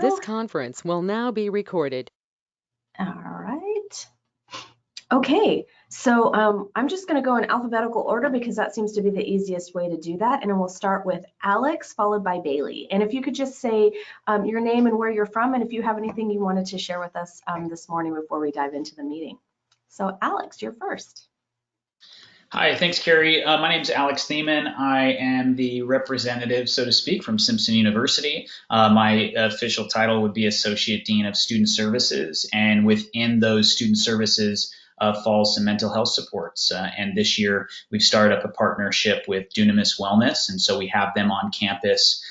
This conference will now be recorded. All right. Okay, so I'm just going to go in alphabetical order because that seems to be the easiest way to do that. And then we'll start with Alex, followed by Bailey. And if you could just say your name and where you're from, and if you have anything you wanted to share with us this morning before we dive into the meeting. So Alex, you're first. Hi, thanks, Carrie. My name is Alex Neiman. I am the representative, so to speak, from Simpson University. My official title would be Associate Dean of Student Services, and within those student services falls some mental health supports. And this year, we've started up a partnership with Dunamis Wellness, and so we have them on campus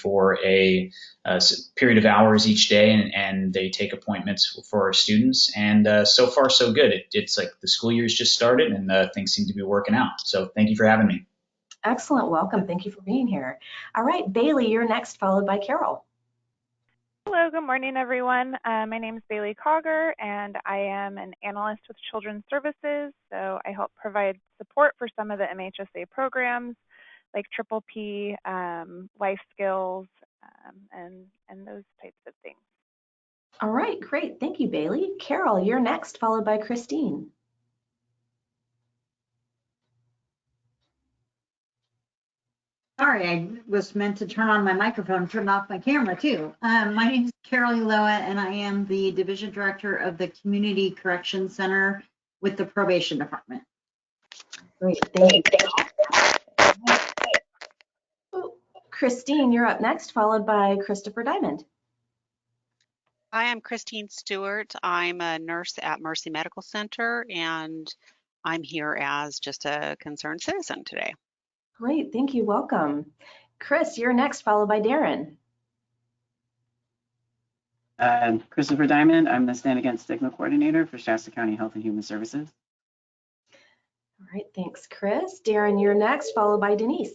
for a period of hours each day, and they take appointments for our students. And so far, so good. It's like the school year's just started, and things seem to be working out. So thank you for having me. Excellent. Welcome. Thank you for being here. All right, Bailey, you're next, followed by Carol. Hello, good morning, everyone. My name is Bailey Kuger, and I am an analyst with Children's Services. So I help provide support for some of the MHSA programs like Triple P, life skills, and those types of things. All right, great. Thank you, Bailey. Carol, you're next, followed by Christine. Sorry, I was meant to turn on my microphone, turn off my camera too. My name is Carol Loa, and I am the Division Director of the Community Correction Center with the Probation Department. Great, thank you. Christine, you're up next, followed by Christopher Diamond. Hi, I'm Christine Stewart. I'm a nurse at Marcy Medical Center, and I'm here as just a concerned citizen today. Great, thank you, welcome. Chris, you're next, followed by Darren. Christopher Diamond, I'm the Stand Against Stigma Coordinator for Shasta County Health and Human Services. All right, thanks, Chris. Darren, you're next, followed by Denise.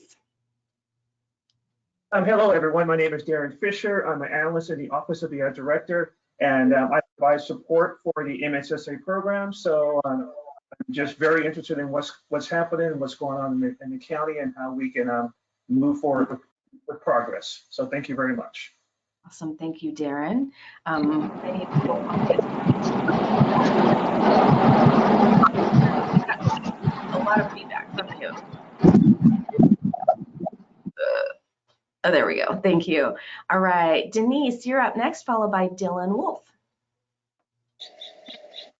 Hello, everyone. My name is Darren Fisher. I'm an analyst in the Office of the Director, and I provide support for the MHSA program. So I'm just very interested in what's happening and what's going on in the county and how we can move forward with progress. So thank you very much. Awesome. Thank you, Darren. A lot of feedback from you. Oh, there we go. Thank you. All right, Denise, you're up next, followed by Dylan Wolf.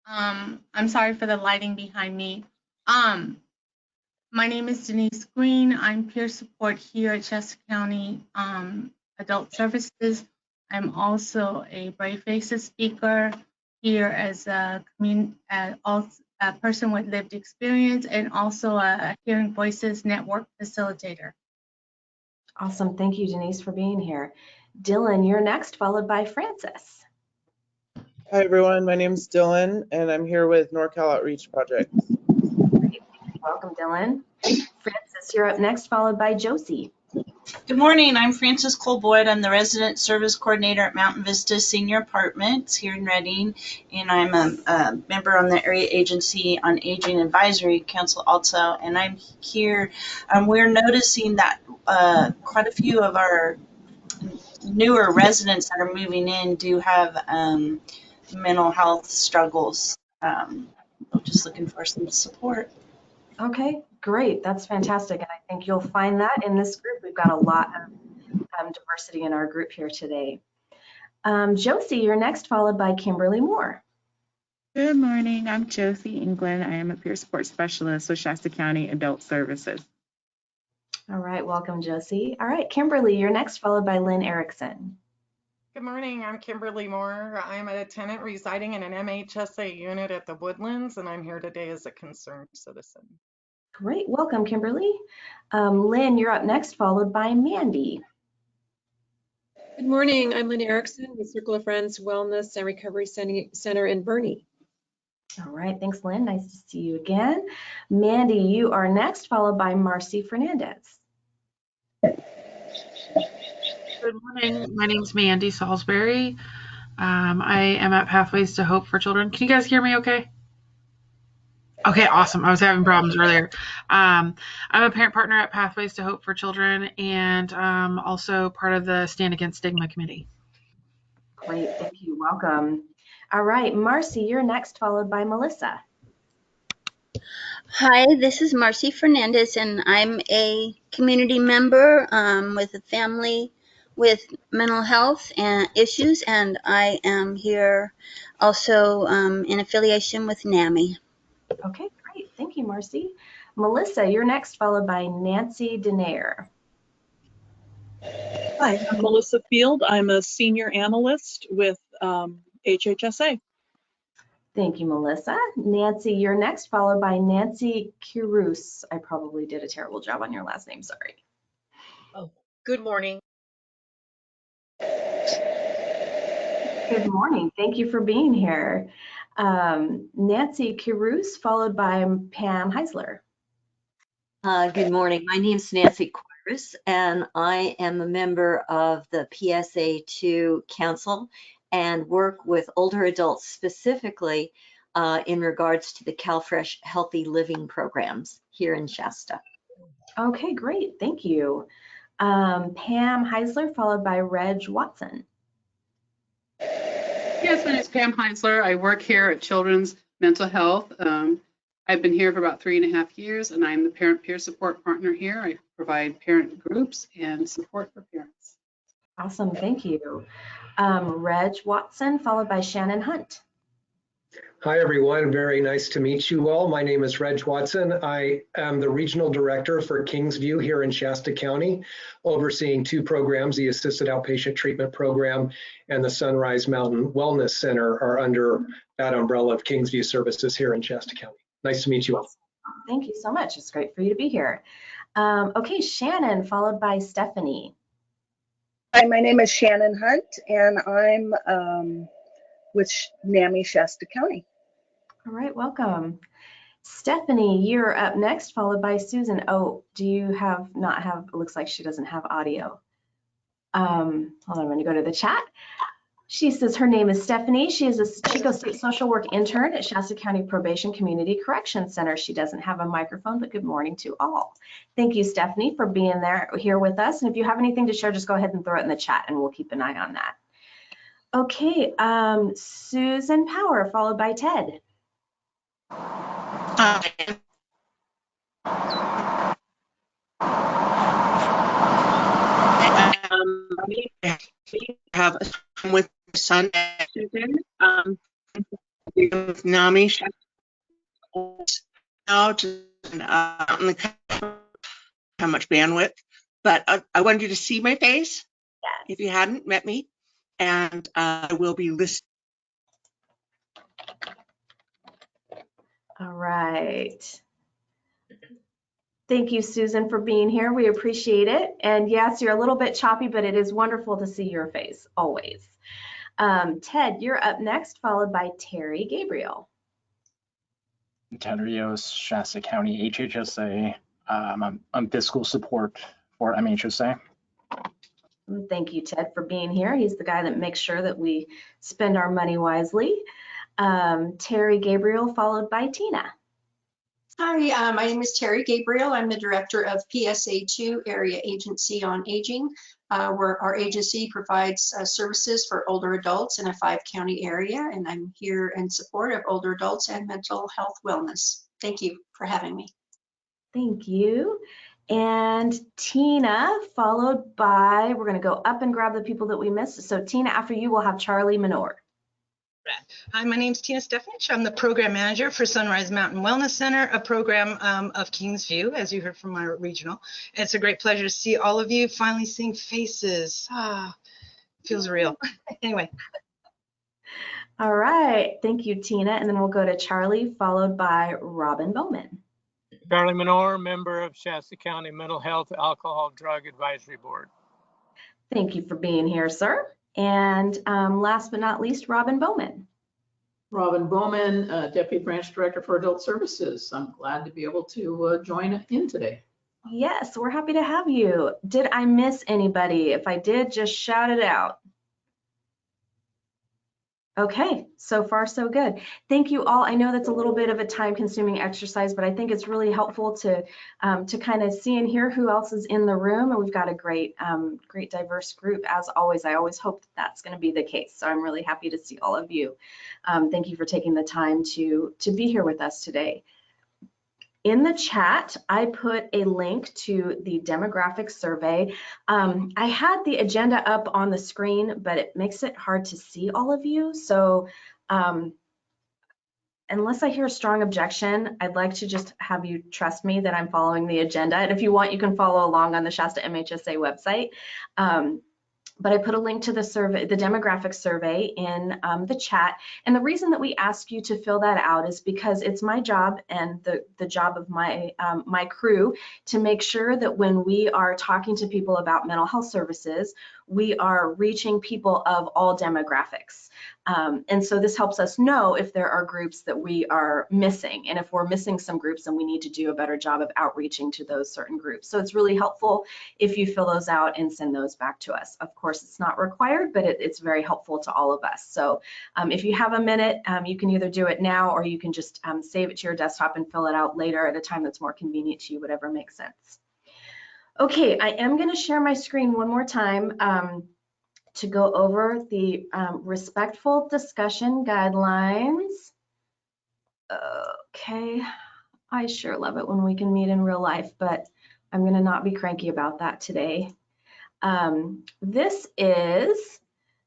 I'm sorry for the lighting behind me. My name is Denise Green. I'm peer support here at Shasta County Adult Services. I'm also a Brave Faces speaker here as a person with lived experience and also a Hearing Voices Network facilitator. Awesome. Thank you, Denise, for being here. Dylan, you're next, followed by Francis. Hi, everyone. My name is Dylan, and I'm here with NorCal Outreach Project. Great. Welcome, Dylan. Francis, you're up next, followed by Josie. Good morning. I'm Frances Cole-Boyd. I'm the Resident Service Coordinator at Mountain Vista Senior Apartments here in Reading, and I'm a member on the Area Agency on Aging Advisory Council also, and I'm here. We're noticing that quite a few of our newer residents that are moving in do have mental health struggles. Just looking for some support. Okay, great. That's fantastic. And I think you'll find that in this group. We've got a lot of diversity in our group here today. Josie, you're next, followed by Kemberly Moore. Good morning. I'm Josie England. I am a peer support specialist with Shasta County Adult Services. All right, welcome, Josie. All right, Kimberly, you're next, followed by Lynn Erickson. Good morning. I'm Kemberly Moore. I'm a tenant residing in an MHSA unit at the Woodlands, and I'm here today as a concerned citizen. Great. Welcome, Kimberly. Lynn, you're up next, followed by Mandy. Good morning. I'm Lynn Erickson with Circle of Friends Wellness and Recovery Center in Boerne. All right. Thanks, Lynn. Nice to see you again. Mandy, you are next, followed by Marcy Fernandez. Good morning. My name is Mandy Salisbury. I am at Pathways to Hope for Children. Can you guys hear me okay? Okay, awesome. I was having problems earlier. I'm a parent partner at Pathways to Hope for Children and also part of the Stand Against Stigma Committee. Great, thank you. Welcome. All right, Marcy, you're next, followed by Melissa. Hi, this is Marcy Fernandez, and I'm a community member with a family with mental health and issues, and I am here also in affiliation with NAMI. Okay, great. Thank you, Marcy. Melissa, you're next, followed by Nancy Denaire. Hi, I'm Melissa Field. I'm a senior analyst with HHSA. Thank you, Melissa. Nancy, you're next, followed by Nancy Kirus. I probably did a terrible job on your last name, sorry. Oh, good morning. Good morning. Thank you for being here. Nancy Kirus, followed by Pam Heisler. Good morning. My name is Nancy Quirus, and I am a member of the PSA2 Council and work with older adults specifically in regards to the CalFresh Healthy Living programs here in Shasta. Okay, great. Thank you. Pam Heisler, followed by Reg Watson. Yes, my name is Pam Heisler. I work here at Children's Mental Health. I've been here for about 3.5 years, and I'm the parent peer support partner here. I provide parent groups and support for parents. Awesome, thank you. Reg Watson, followed by Shannon Hunt. Hi, everyone. Very nice to meet you all. My name is Reg Watson. I am the Regional Director for Kingsview here in Shasta County, overseeing 2 programs. The Assisted Outpatient Treatment Program and the Sunrise Mountain Wellness Center are under that umbrella of Kingsview Services here in Shasta County. Nice to meet you all. Thank you so much. It's great for you to be here. Okay, Shannon, followed by Stephanie. Hi, my name is Shannon Hunt, and I'm with NAMI Shasta County. All right, welcome. Stephanie, you're up next, followed by Susan. Oh, do you not have, it looks like she doesn't have audio. Hold on, I'm gonna go to the chat. She says her name is Stephanie. She is a Chico State social work intern at Shasta County Probation Community Correction Center. She doesn't have a microphone, but good morning to all. Thank you, Stephanie, for being here with us. And if you have anything to share, just go ahead and throw it in the chat and we'll keep an eye on that. Okay, Susan Power, followed by Ted. Have a time with my son, Susan, with NAMI out and out in the how much bandwidth, but I wanted you to see my face. Yes. If you hadn't met me, and I will be listening. All right. Thank you, Susan, for being here. We appreciate it. And yes, you're a little bit choppy, but it is wonderful to see your face, always. Ted, you're up next, followed by Terry Gabriel. Ted Rios, Shasta County HHSA. I'm fiscal support for MHSA. Thank you, Ted, for being here. He's the guy that makes sure that we spend our money wisely. Terry Gabriel, followed by Tina. Hi, my name is Terry Gabriel. I'm the director of PSA2 Area Agency on Aging, where our agency provides services for older adults in a 5-county area, and I'm here in support of older adults and mental health wellness. Thank you for having me. Thank you. And Tina, followed by, we're going to go up and grab the people that we missed. So Tina, after you, we'll have Charlie Minor. Hi, my name is Tina Stefanich. I'm the program manager for Sunrise Mountain Wellness Center, a program of Kingsview, as you heard from our regional. And it's a great pleasure to see all of you finally seeing faces. Feels real. Anyway. All right. Thank you, Tina. And then we'll go to Charlie, followed by Robin Bowman. Charlie Minor, member of Shasta County Mental Health Alcohol Drug Advisory Board. Thank you for being here, sir. And last but not least, Robin Bowman. Robin Bowman, Deputy Branch Director for Adult Services. I'm glad to be able to join in today. Yes, we're happy to have you. Did I miss anybody? If I did, just shout it out. Okay, so far so good. Thank you all. I know that's a little bit of a time-consuming exercise, but I think it's really helpful to kind of see and hear who else is in the room. And we've got a great, great diverse group as always. I always hope that that's going to be the case. So I'm really happy to see all of you. Thank you for taking the time to be here with us today. In the chat, I put a link to the demographic survey. I had the agenda up on the screen, but it makes it hard to see all of you. So unless I hear a strong objection, I'd like to just have you trust me that I'm following the agenda. And if you want, you can follow along on the Shasta MHSA website. But I put a link to the survey, the demographic survey, in the chat. And the reason that we ask you to fill that out is because it's my job and the job of my my crew to make sure that when we are talking to people about mental health services, we are reaching people of all demographics. And so this helps us know if there are groups that we are missing. And if we're missing some groups, then we need to do a better job of outreaching to those certain groups. So it's really helpful if you fill those out and send those back to us. Of course, it's not required, but it's very helpful to all of us. So if you have a minute, you can either do it now or you can just save it to your desktop and fill it out later at a time that's more convenient to you, whatever makes sense. Okay, I am going to share my screen one more time to go over the respectful discussion guidelines. Okay, I sure love it when we can meet in real life, but I'm going to not be cranky about that today. This is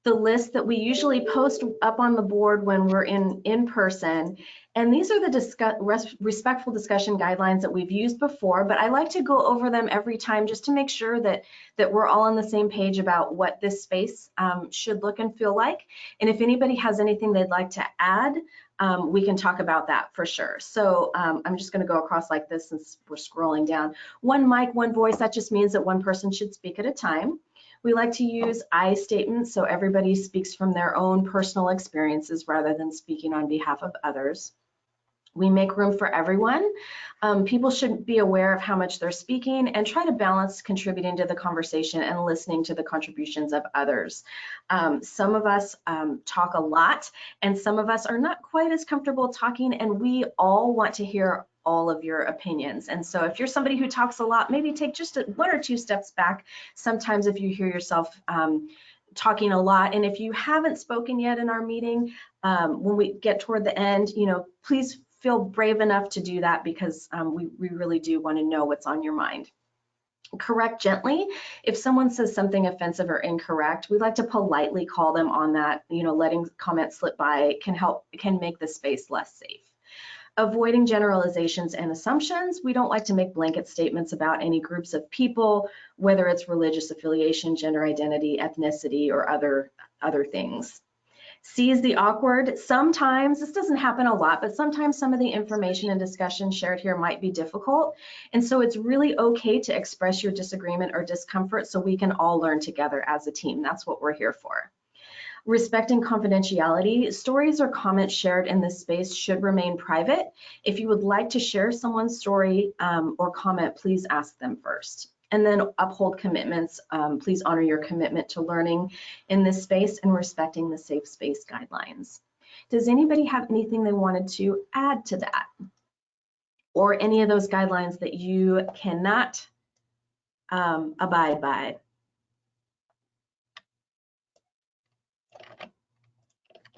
the list that we usually post up on the board when we're in person. And these are the respectful discussion guidelines that we've used before, but I like to go over them every time just to make sure that we're all on the same page about what this space should look and feel like. And if anybody has anything they'd like to add, we can talk about that for sure. So I'm just going to go across like this since we're scrolling down. One mic, one voice, that just means that one person should speak at a time. We like to use I statements, so everybody speaks from their own personal experiences rather than speaking on behalf of others. We make room for everyone. People should be aware of how much they're speaking and try to balance contributing to the conversation and listening to the contributions of others. Some of us talk a lot and some of us are not quite as comfortable talking, and we all want to hear all of your opinions. And so if you're somebody who talks a lot, maybe take just one or two steps back. Sometimes if you hear yourself talking a lot, and if you haven't spoken yet in our meeting, when we get toward the end, please feel brave enough to do that, because we really do want to know what's on your mind. Correct gently. If someone says something offensive or incorrect, we like to politely call them on that. Letting comments slip by can make the space less safe. Avoiding generalizations and assumptions. We don't like to make blanket statements about any groups of people, whether it's religious affiliation, gender identity, ethnicity, or other things. C is the awkward. Sometimes, this doesn't happen a lot, but sometimes some of the information and discussion shared here might be difficult. And so it's really okay to express your disagreement or discomfort so we can all learn together as a team. That's what we're here for. Respecting confidentiality, stories or comments shared in this space should remain private. If you would like to share someone's story or comment, please ask them first. And then uphold commitments. Please honor your commitment to learning in this space and respecting the safe space guidelines. Does anybody have anything they wanted to add to that? Or any of those guidelines that you cannot abide by?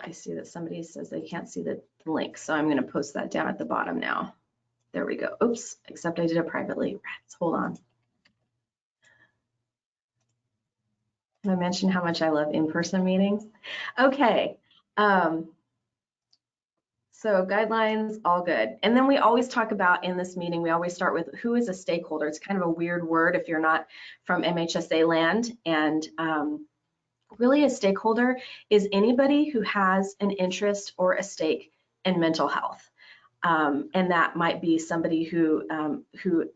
I see that somebody says they can't see the link, so I'm going to post that down at the bottom now. There we go. Oops, except I did it privately. Rats, hold on. Can I mention how much I love in-person meetings? Okay. So guidelines, all good. And then we always talk about in this meeting, we always start with who is a stakeholder. It's kind of a weird word if you're not from MHSA land. And really a stakeholder is anybody who has an interest or a stake in mental health. And that might be somebody who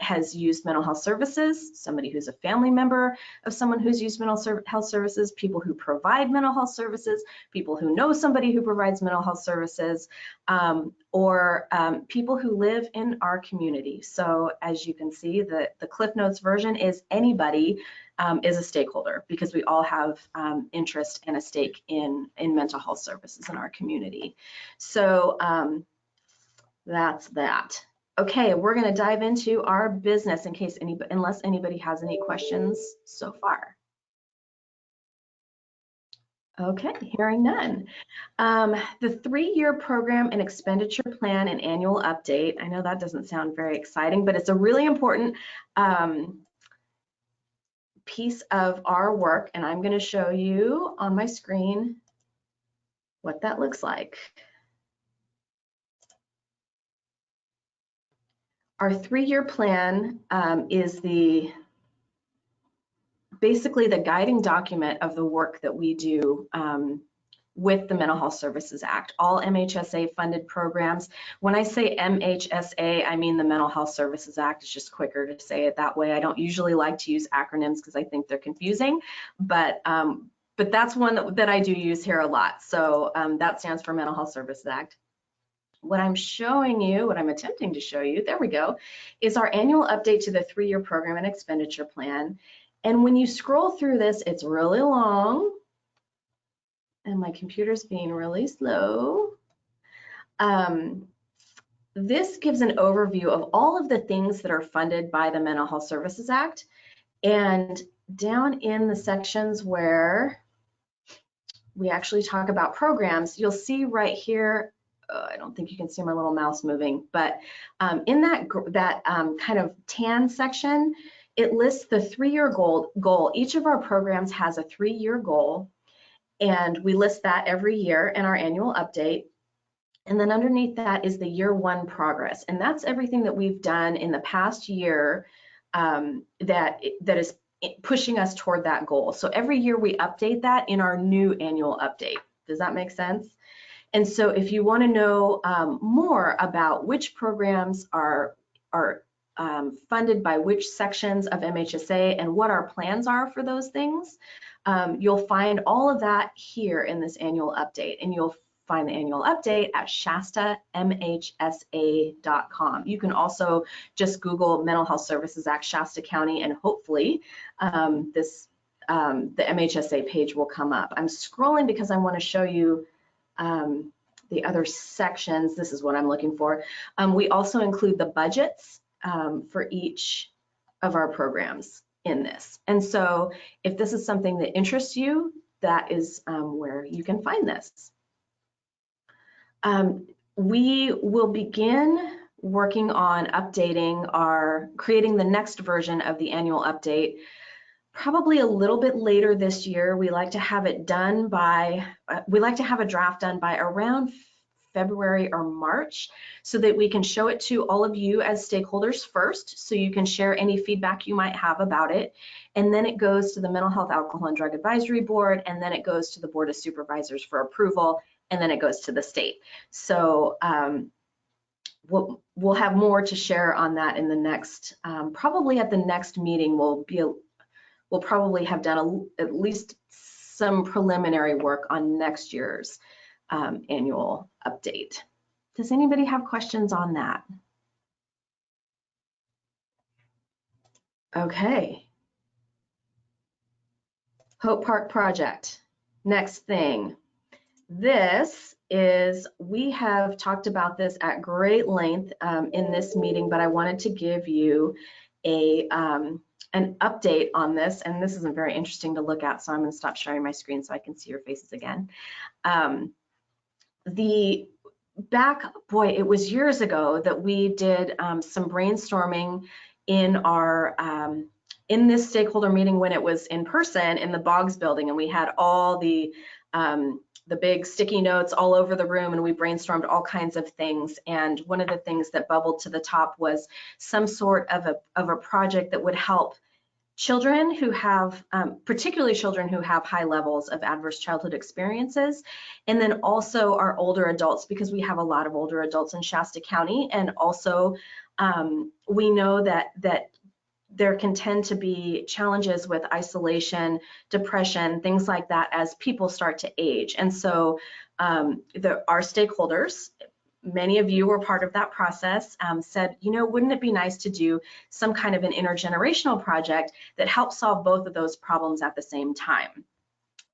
has used mental health services, somebody who's a family member of someone who's used mental health services, people who provide mental health services, people who know somebody who provides mental health services, or people who live in our community. So as you can see, the Cliff Notes version is anybody is a stakeholder, because we all have interest and a stake in mental health services in our community. So that's that. Okay, we're going to dive into our business unless anybody has any questions so far. Okay, hearing none. The 3-year program and expenditure plan and annual update. I know that doesn't sound very exciting, but it's a really important piece of our work, and I'm going to show you on my screen what that looks like. Our 3-year plan is basically the guiding document of the work that we do with the Mental Health Services Act, all MHSA funded programs. When I say MHSA, I mean the Mental Health Services Act. It's just quicker to say it that way. I don't usually like to use acronyms because I think they're confusing, but that's one that I do use here a lot. So that stands for Mental Health Services Act. What I'm showing you, what I'm attempting to show you, there we go, is our annual update to the 3-year program and expenditure plan. And when you scroll through this, it's really long, and my computer's being really slow. This gives an overview of all of the things that are funded by the Mental Health Services Act. And down in the sections where we actually talk about programs, you'll see right here, I don't think you can see my little mouse moving, but in that kind of tan section, it lists the 3-year goal. Each of our programs has a 3-year goal, and we list that every year in our annual update. And then underneath that is the year 1 progress, and that's everything that we've done in the past year that is pushing us toward that goal. So every year we update that in our new annual update. Does that make sense? And so if you want to know more about which programs are funded by which sections of MHSA and what our plans are for those things, you'll find all of that here in this annual update. And you'll find the annual update at ShastaMHSA.com. You can also just Google Mental Health Services Act Shasta County, and hopefully the MHSA page will come up. I'm scrolling because I want to show you the other sections. This is what I'm looking for. We also include the budgets for each of our programs in this. And so if this is something that interests you, that is where you can find this. We will begin working on creating the next version of the annual update probably a little bit later this year. We like to have it done by, we like to have a draft done by around February or March, so that we can show it to all of you as stakeholders first, so you can share any feedback you might have about it. And then it goes to the Mental Health, Alcohol, and Drug Advisory Board, and then it goes to the Board of Supervisors for approval, and then it goes to the state. So we'll have more to share on that in the next, probably at the next meeting, we'll probably have done at least some preliminary work on next year's annual update. Does anybody have questions on that? Okay. Hope Park Project. Next thing. This is, we have talked about this at great length in this meeting, but I wanted to give you an update on this, and this isn't very interesting to look at, so I'm going to stop sharing my screen so I can see your faces again. It was years ago that we did some brainstorming in our in this stakeholder meeting when it was in person in the Boggs building, and we had all the big sticky notes all over the room, and we brainstormed all kinds of things. And one of the things that bubbled to the top was some sort of a project that would help children who have, particularly children who have high levels of adverse childhood experiences, and then also our older adults, because we have a lot of older adults in Shasta County, and also we know that there can tend to be challenges with isolation, depression, things like that as people start to age. And so our stakeholders, many of you were part of that process, said, you know, wouldn't it be nice to do some kind of an intergenerational project that helps solve both of those problems at the same time?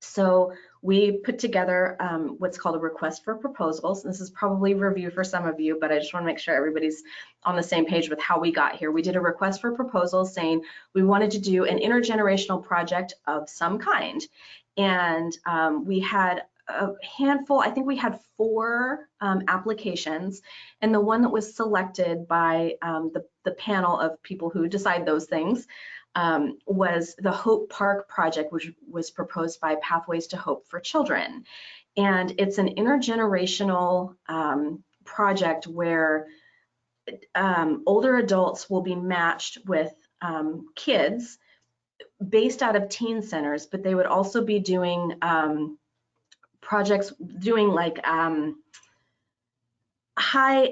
So we put together what's called a request for proposals. This is probably review for some of you, but I just want to make sure everybody's on the same page with how we got here. We did a request for proposals saying we wanted to do an intergenerational project of some kind. And we had a handful, I think we had 4 applications, and the one that was selected by the panel of people who decide those things was the Hope Park project, which was proposed by Pathways to Hope for Children. And it's an intergenerational project where older adults will be matched with kids based out of teen centers, but they would also be doing projects, doing like high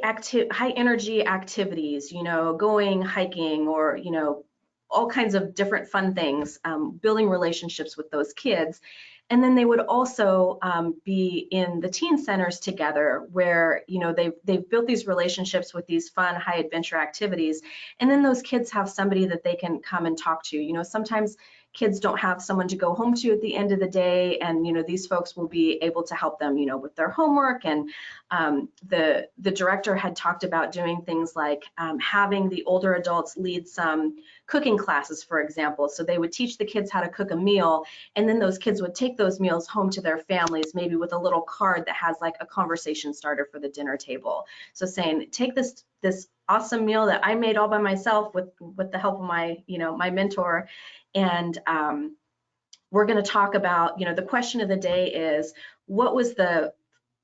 energy activities, you know, going hiking, or, you know, all kinds of different fun things, building relationships with those kids. And then they would also be in the teen centers together, where, you know, they've built these relationships with these fun high adventure activities. And then those kids have somebody that they can come and talk to. You know, sometimes kids don't have someone to go home to at the end of the day, and, you know, these folks will be able to help them, you know, with their homework. And the director had talked about doing things like having the older adults lead some cooking classes, for example. So they would teach the kids how to cook a meal, and then those kids would take those meals home to their families, maybe with a little card that has like a conversation starter for the dinner table. So saying, take this awesome meal that I made all by myself with the help of my, you know, my mentor. And we're going to talk about, you know, the question of the day is, what was the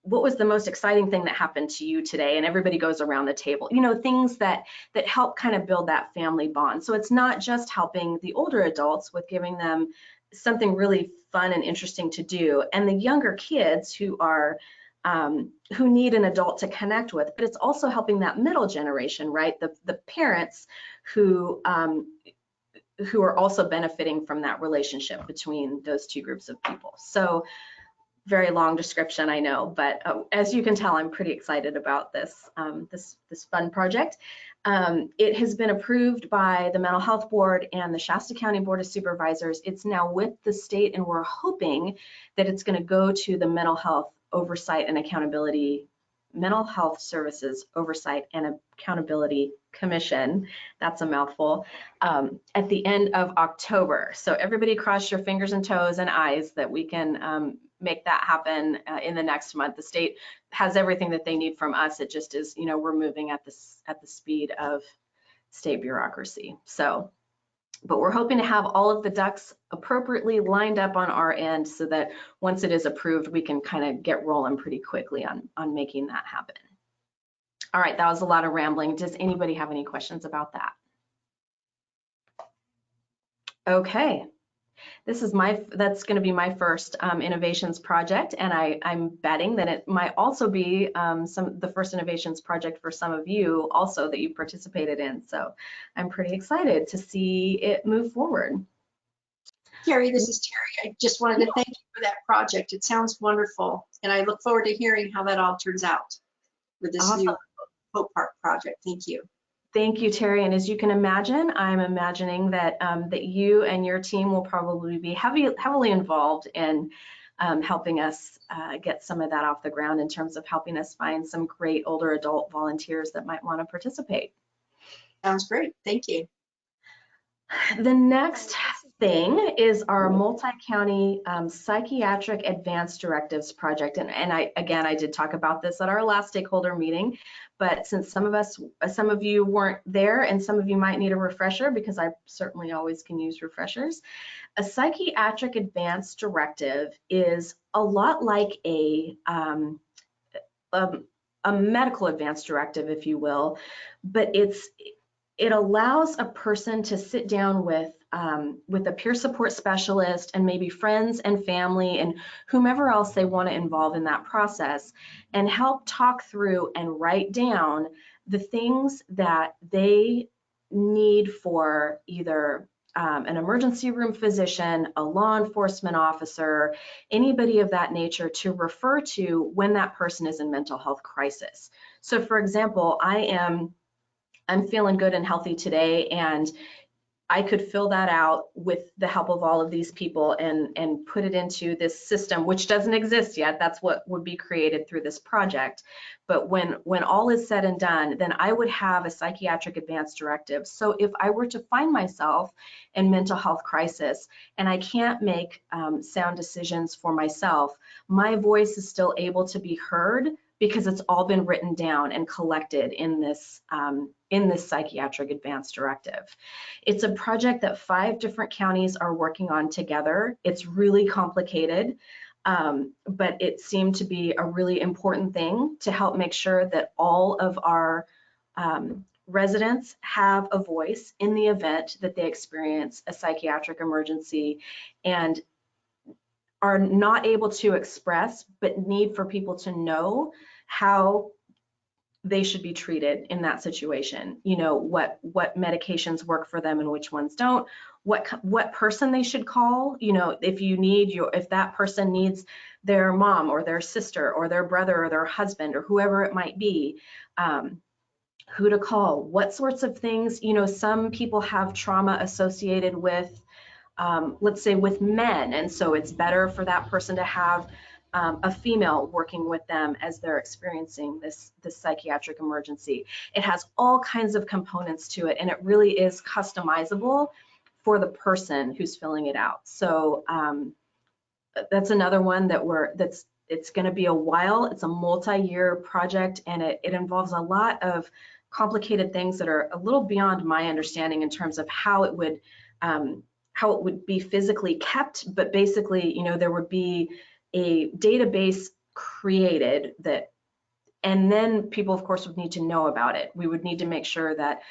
most exciting thing that happened to you today? And everybody goes around the table, you know, things that help kind of build that family bond. So it's not just helping the older adults with giving them something really fun and interesting to do, and the younger kids who are who need an adult to connect with, but it's also helping that middle generation, right? The parents who are also benefiting from that relationship between those two groups of people. So very long description, I know, but as you can tell, I'm pretty excited about this this fun project. It has been approved by the Mental Health Board and the Shasta County Board of Supervisors. It's now with the state, and we're hoping that it's going to go to the Mental Health Oversight and Accountability, Mental Health Services Oversight and Accountability Commission. That's a mouthful. At the end of October. So everybody cross your fingers and toes and eyes that we can make that happen in the next month. The state has everything that they need from us. It just is, you know, we're moving at the speed of state bureaucracy. So, but we're hoping to have all of the ducks appropriately lined up on our end, so that once it is approved, we can kind of get rolling pretty quickly on making that happen. All right, that was a lot of rambling. Does anybody have any questions about that? Okay. That's going to be my first innovations project, and I'm betting that it might also be the first innovations project for some of you also that you participated in. So I'm pretty excited to see it move forward. Carrie, this is Terry. I just wanted to thank you for that project. It sounds wonderful, and I look forward to hearing how that all turns out with this new Hope Park project. Thank you. Thank you, Terry. And as you can imagine, I'm imagining that that you and your team will probably be heavily involved in helping us get some of that off the ground, in terms of helping us find some great older adult volunteers that might want to participate. Sounds great. Thank you. The next thing is our MultiCounty Psychiatric Advanced Directives project. And I did talk about this at our last stakeholder meeting, but since some of you weren't there, and some of you might need a refresher, because I certainly always can use refreshers. A Psychiatric Advanced Directive is a lot like a medical advanced directive, if you will, but it allows a person to sit down with a peer support specialist and maybe friends and family and whomever else they want to involve in that process, and help talk through and write down the things that they need for either an emergency room physician, a law enforcement officer, anybody of that nature to refer to when that person is in mental health crisis. So for example, I'm feeling good and healthy today, and I could fill that out with the help of all of these people and put it into this system, which doesn't exist yet. That's what would be created through this project. But when all is said and done, then I would have a psychiatric advance directive. So if I were to find myself in mental health crisis and I can't make sound decisions for myself, my voice is still able to be heard because it's all been written down and collected in this psychiatric advance directive. It's a project that 5 different counties are working on together. It's really complicated, but it seemed to be a really important thing to help make sure that all of our residents have a voice in the event that they experience a psychiatric emergency and are not able to express, but need for people to know how they should be treated in that situation. You know, what medications work for them and which ones don't, what person they should call. You know, if that person needs their mom or their sister or their brother or their husband or whoever it might be, who to call, what sorts of things. You know, some people have trauma associated with, let's say, with men, and so it's better for that person to have a female working with them as they're experiencing this psychiatric emergency. It has all kinds of components to it, and it really is customizable for the person who's filling it out. So that's another one it's going to be a while. It's a multi-year project, and it involves a lot of complicated things that are a little beyond my understanding in terms of how it would be physically kept. But basically, you know, there would be a database created and then people, of course, would need to know about it. We would need to make sure that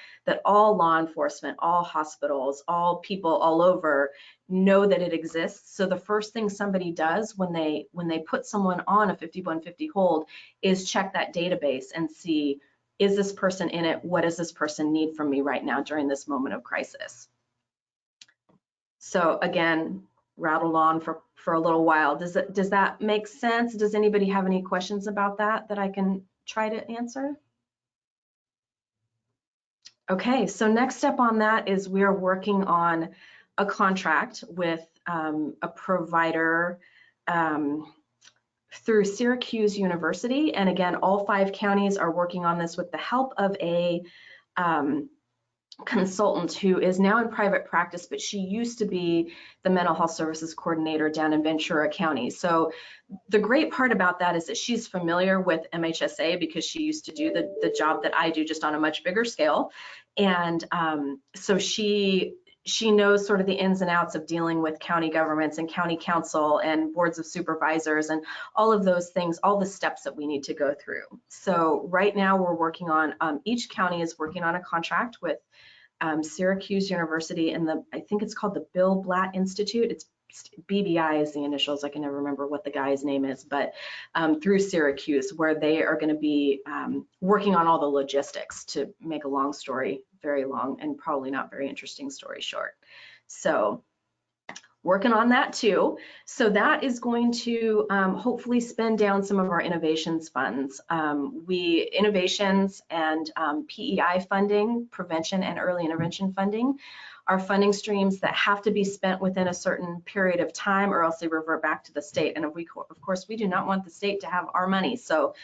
all law enforcement, all hospitals, all people all over know that it exists. So the first thing somebody does when they put someone on a 5150 hold is check that database and see, is this person in it? What does this person need from me right now during this moment of crisis? So again, rattled on for a little while. Does that make sense? Does anybody have any questions about that I can try to answer? Okay, so next step on that is we are working on a contract with a provider through Syracuse University. And again, all 5 counties are working on this with the help of a consultant who is now in private practice, but she used to be the mental health services coordinator down in Ventura County. So the great part about that is that she's familiar with MHSA because she used to do the job that I do, just on a much bigger scale. And so she knows sort of the ins and outs of dealing with county governments and county council and boards of supervisors and all of those things, all the steps that we need to go through. So right now we're working on, each county is working on a contract with Syracuse University and I think it's called the Blatt Institute. It's BBI is the initials. I can never remember what the guy's name is, but through Syracuse, where they are going to be working on all the logistics, to make a long story very long and probably not very interesting story short. So working on that too. So that is going to hopefully spend down some of our innovations funds. Innovations and PEI funding, prevention and early intervention funding, are funding streams that have to be spent within a certain period of time, or else they revert back to the state. And of course, we do not want the state to have our money. So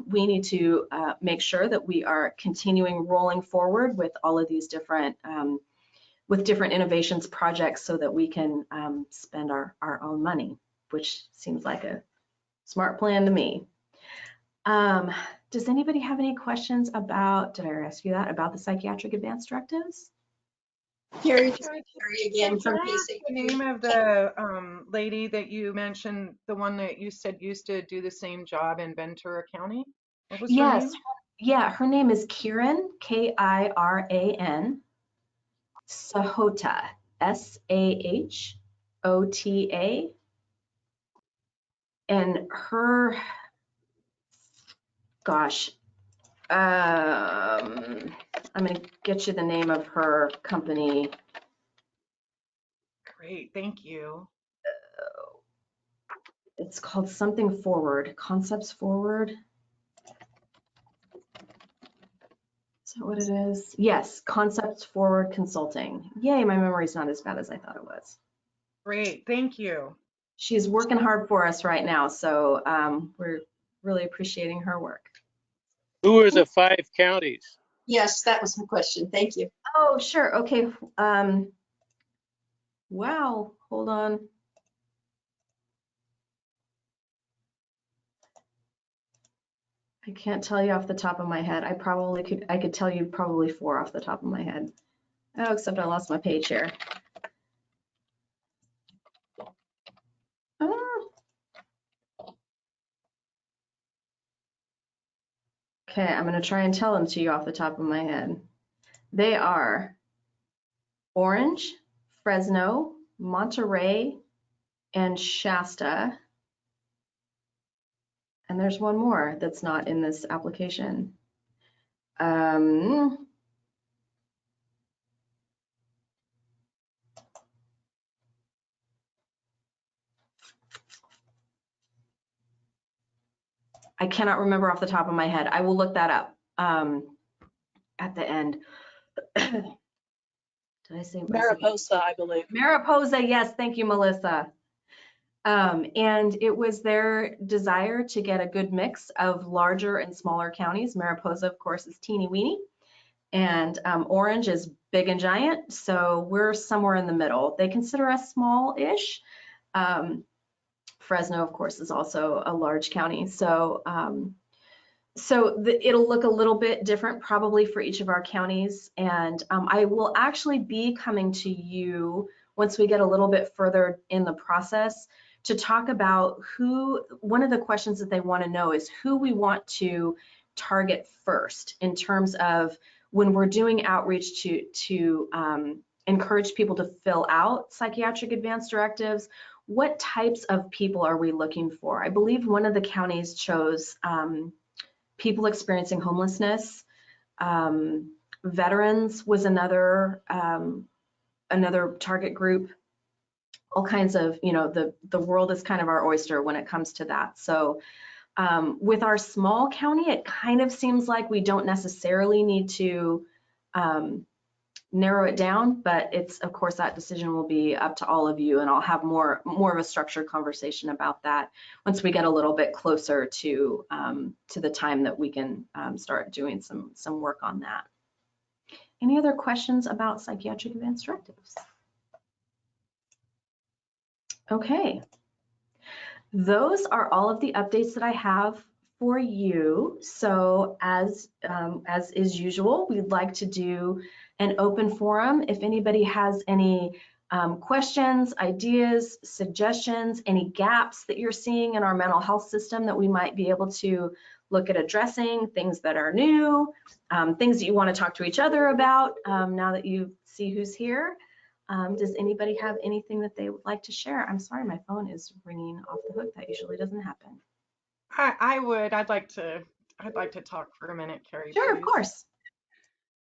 we need to make sure that we are continuing rolling forward with all of these different innovations projects so that we can spend our own money, which seems like a smart plan to me. Does anybody have any questions about, did I ask you that, about the psychiatric advance directives? Carrie again from Can I ask the name of the lady that you mentioned, the one that you said used to do the same job in Ventura County? What was her name? Yeah, her name is Kiran, Kiran Sahota, Sahota. And her, gosh, I'm going to get you the name of her company. Great, thank you. It's called something Forward, Concepts Forward. Is that what it is? Yes, Concepts Forward Consulting. Yay, my memory's not as bad as I thought it was. Great, thank you. She's working hard for us right now, so we're really appreciating her work. Who are the 5 counties? Yes, that was my question. Thank you. Oh, sure. Okay. Wow. Hold on. I can't tell you off the top of my head. I could tell you probably 4 off the top of my head. Oh, except I lost my page here. Okay, I'm going to try and tell them to you off the top of my head. They are Orange, Fresno, Monterey, and Shasta. And there's one more that's not in this application. I cannot remember off the top of my head. I will look that up at the end. Did I say Mariposa, I believe. Mariposa, yes, thank you, Melissa. And it was their desire to get a good mix of larger and smaller counties. Mariposa, of course, is teeny weeny, and Orange is big and giant, so we're somewhere in the middle. They consider us small-ish. Fresno, of course, is also a large county, so it'll look a little bit different probably for each of our counties, and I will actually be coming to you once we get a little bit further in the process to talk about one of the questions that they want to know is who we want to target first in terms of when we're doing outreach to encourage people to fill out psychiatric advance directives. What types of people are we looking for? I believe one of the counties chose people experiencing homelessness. Veterans was another target group. All kinds of, the world is kind of our oyster when it comes to that. So with our small county, it kind of seems like we don't necessarily need to narrow it down, but it's, of course, that decision will be up to all of you, and I'll have more of a structured conversation about that once we get a little bit closer to the time that we can start doing some work on that. Any other questions about psychiatric advance directives? Okay, those are all of the updates that I have for you. So as is usual, we'd like to do an open forum. If anybody has any questions, ideas, suggestions, any gaps that you're seeing in our mental health system that we might be able to look at addressing, things that are new, things that you want to talk to each other about now that you see who's here. Does anybody have anything that they would like to share? I'm sorry, my phone is ringing off the hook. That usually doesn't happen. I'd like to talk for a minute, Carrie. Sure, please. Of course.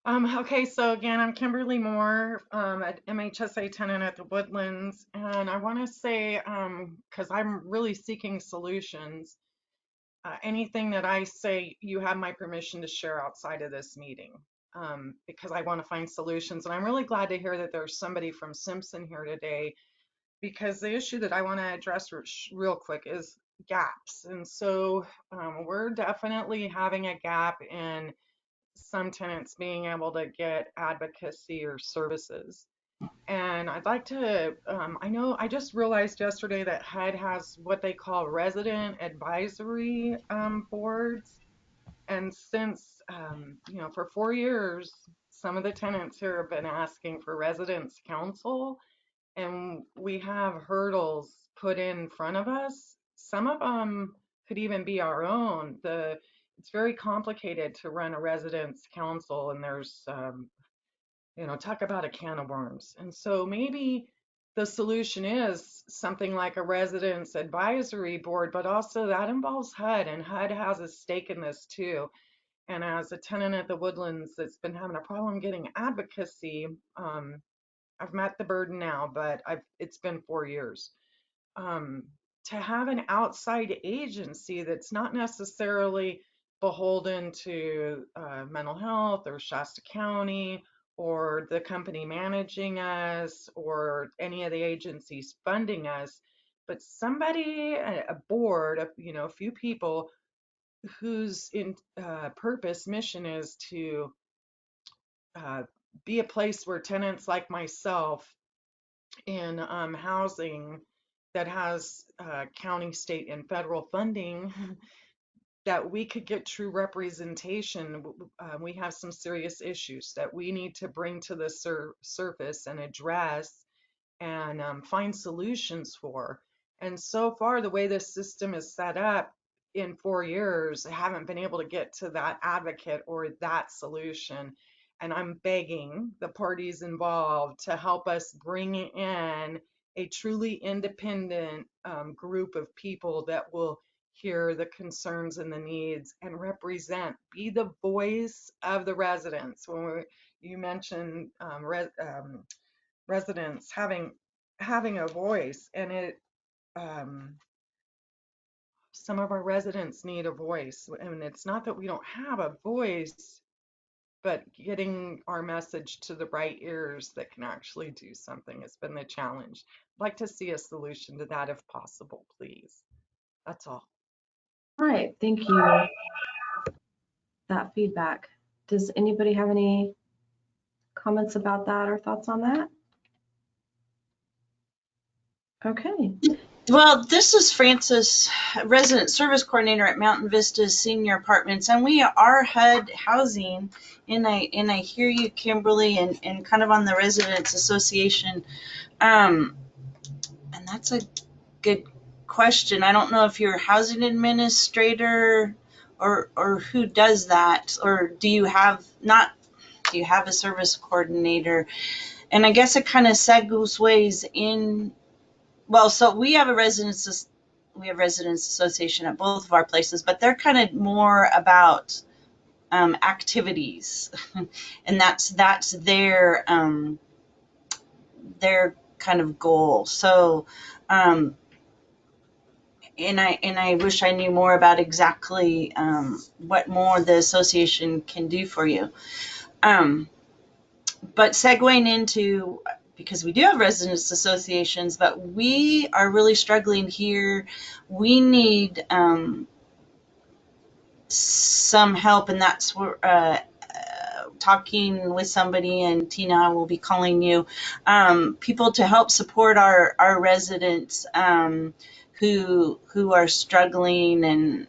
Okay, so again, I'm Kemberly Moore, at MHSA tenant at the Woodlands, and I want to say, because I'm really seeking solutions, anything that I say, you have my permission to share outside of this meeting, because I want to find solutions. And I'm really glad to hear that there's somebody from Simpson here today, because the issue that I want to address real quick is gaps. And so we're definitely having a gap in some tenants being able to get advocacy or services. And I'd like to, I just realized yesterday that HUD has what they call resident advisory boards. And since, for 4 years, some of the tenants here have been asking for residents council, and we have hurdles put in front of us. Some of them could even be our own. it's very complicated to run a residence council, and there's talk about a can of worms. And so maybe the solution is something like a residence advisory board, but also that involves HUD, and HUD has a stake in this too. And as a tenant at the Woodlands that's been having a problem getting advocacy, I've met the burden now, but it's been 4 years. To have an outside agency that's not necessarily beholden to mental health or Shasta County or the company managing us or any of the agencies funding us, but somebody, a board of, a few people whose mission is to be a place where tenants like myself in housing that has county, state, and federal funding, that we could get true representation. We have some serious issues that we need to bring to the surface and address and find solutions for. And so far, the way this system is set up, in 4 years, I haven't been able to get to that advocate or that solution. And I'm begging the parties involved to help us bring in a truly independent group of people that will hear the concerns and the needs and represent, be the voice of the residents. You mentioned residents having a voice, and some of our residents need a voice. And it's not that we don't have a voice, but getting our message to the right ears that can actually do something has been the challenge. I'd like to see a solution to that if possible, please. That's all. All right, thank you for that feedback. Does anybody have any comments about that or thoughts on that? Okay. Well, this is Frances, resident service coordinator at Mountain Vista Senior Apartments, and we are HUD housing. And I hear you, Kimberly, and kind of on the Residents Association. And that's a good question. I don't know if you're a housing administrator or who does that, or do you have a service coordinator? And I guess it kind of segues in. Well, so we have a residents association at both of our places, but they're kind of more about activities, and that's their kind of goal. So, and I wish I knew more about exactly what more the association can do for you. But segueing into, because we do have residents associations, but we are really struggling here. We need some help, and that's where talking with somebody, and Tina, I will be calling you, people to help support our residents who are struggling, and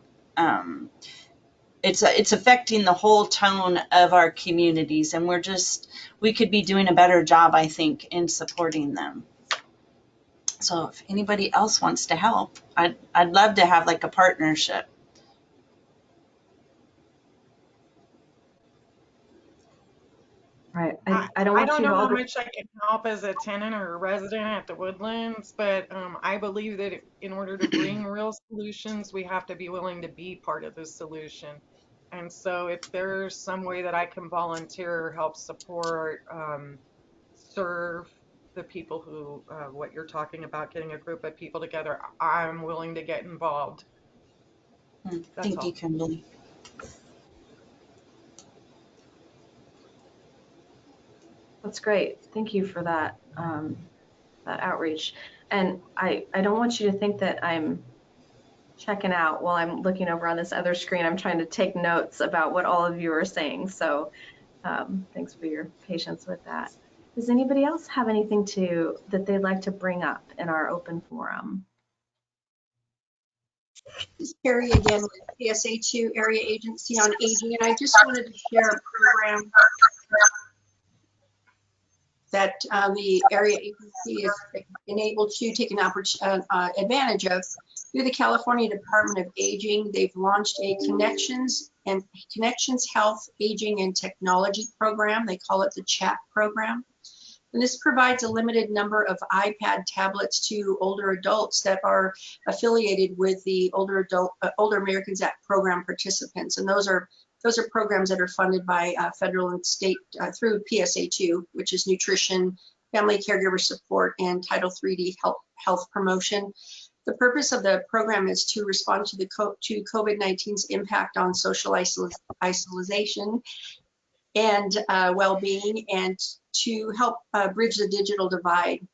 it's affecting the whole tone of our communities, and we could be doing a better job, I think, in supporting them. So if anybody else wants to help, I'd love to have like a partnership. Right. I don't want I don't you know to how much I can help as a tenant or a resident at the Woodlands, but I believe that in order to bring real solutions, we have to be willing to be part of the solution. And so if there's some way that I can volunteer, help support, serve the people who, what you're talking about, getting a group of people together, I'm willing to get involved. Thank you, Kemberly. That's great. Thank you for that that outreach. And I don't want you to think that I'm checking out while I'm looking over on this other screen. I'm trying to take notes about what all of you are saying. So thanks for your patience with that. Does anybody else have anything that they'd like to bring up in our open forum? This is Carrie again with PSA2 Area Agency on Aging, and I just wanted to share a program. that the area agency is enabled to take an advantage of. Through the California Department of Aging, they've launched a Connections Health, Aging, and Technology program. They call it the CHAT program. And this provides a limited number of iPad tablets to older adults that are affiliated with the Older Americans Act program participants. And those are programs that are funded by federal and state through PSA2, which is nutrition, family caregiver support, and Title III health promotion. The purpose of the program is to respond to COVID-19's impact on social isolation and well-being, and to help bridge the digital divide,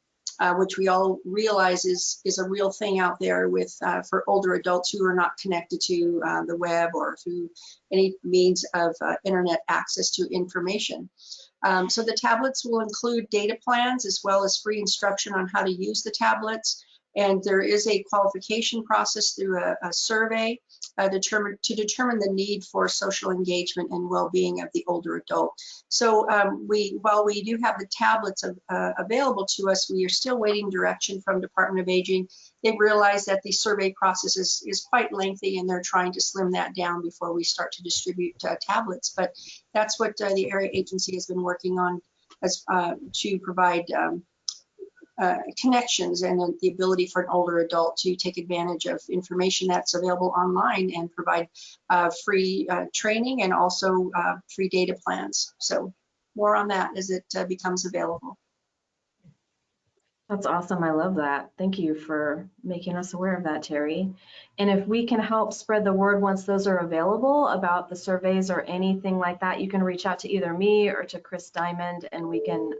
which we all realize is a real thing out there with for older adults who are not connected to the web or through any means of internet access to information. So the tablets will include data plans as well as free instruction on how to use the tablets. And there is a qualification process through a survey to determine the need for social engagement and well-being of the older adult. So while we do have the tablets available to us, we are still waiting direction from Department of Aging. They've realized that the survey process is quite lengthy, and they're trying to slim that down before we start to distribute tablets. But that's what the area agency has been working on as to provide connections and the ability for an older adult to take advantage of information that's available online and provide free training and also free data plans. So more on that as it becomes available. That's awesome. I love that. Thank you for making us aware of that, Terry. And if we can help spread the word once those are available about the surveys or anything like that, you can reach out to either me or to Chris Diamond, and we can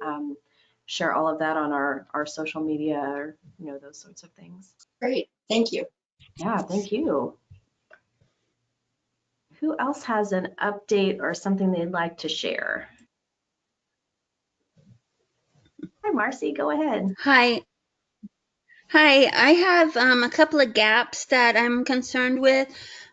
share all of that on our social media, or those sorts of things. Great, thank you. Yeah, thank you. Who else has an update or something they'd like to share? Hi, Marcy, go ahead. Hi, I have a couple of gaps that I'm concerned with.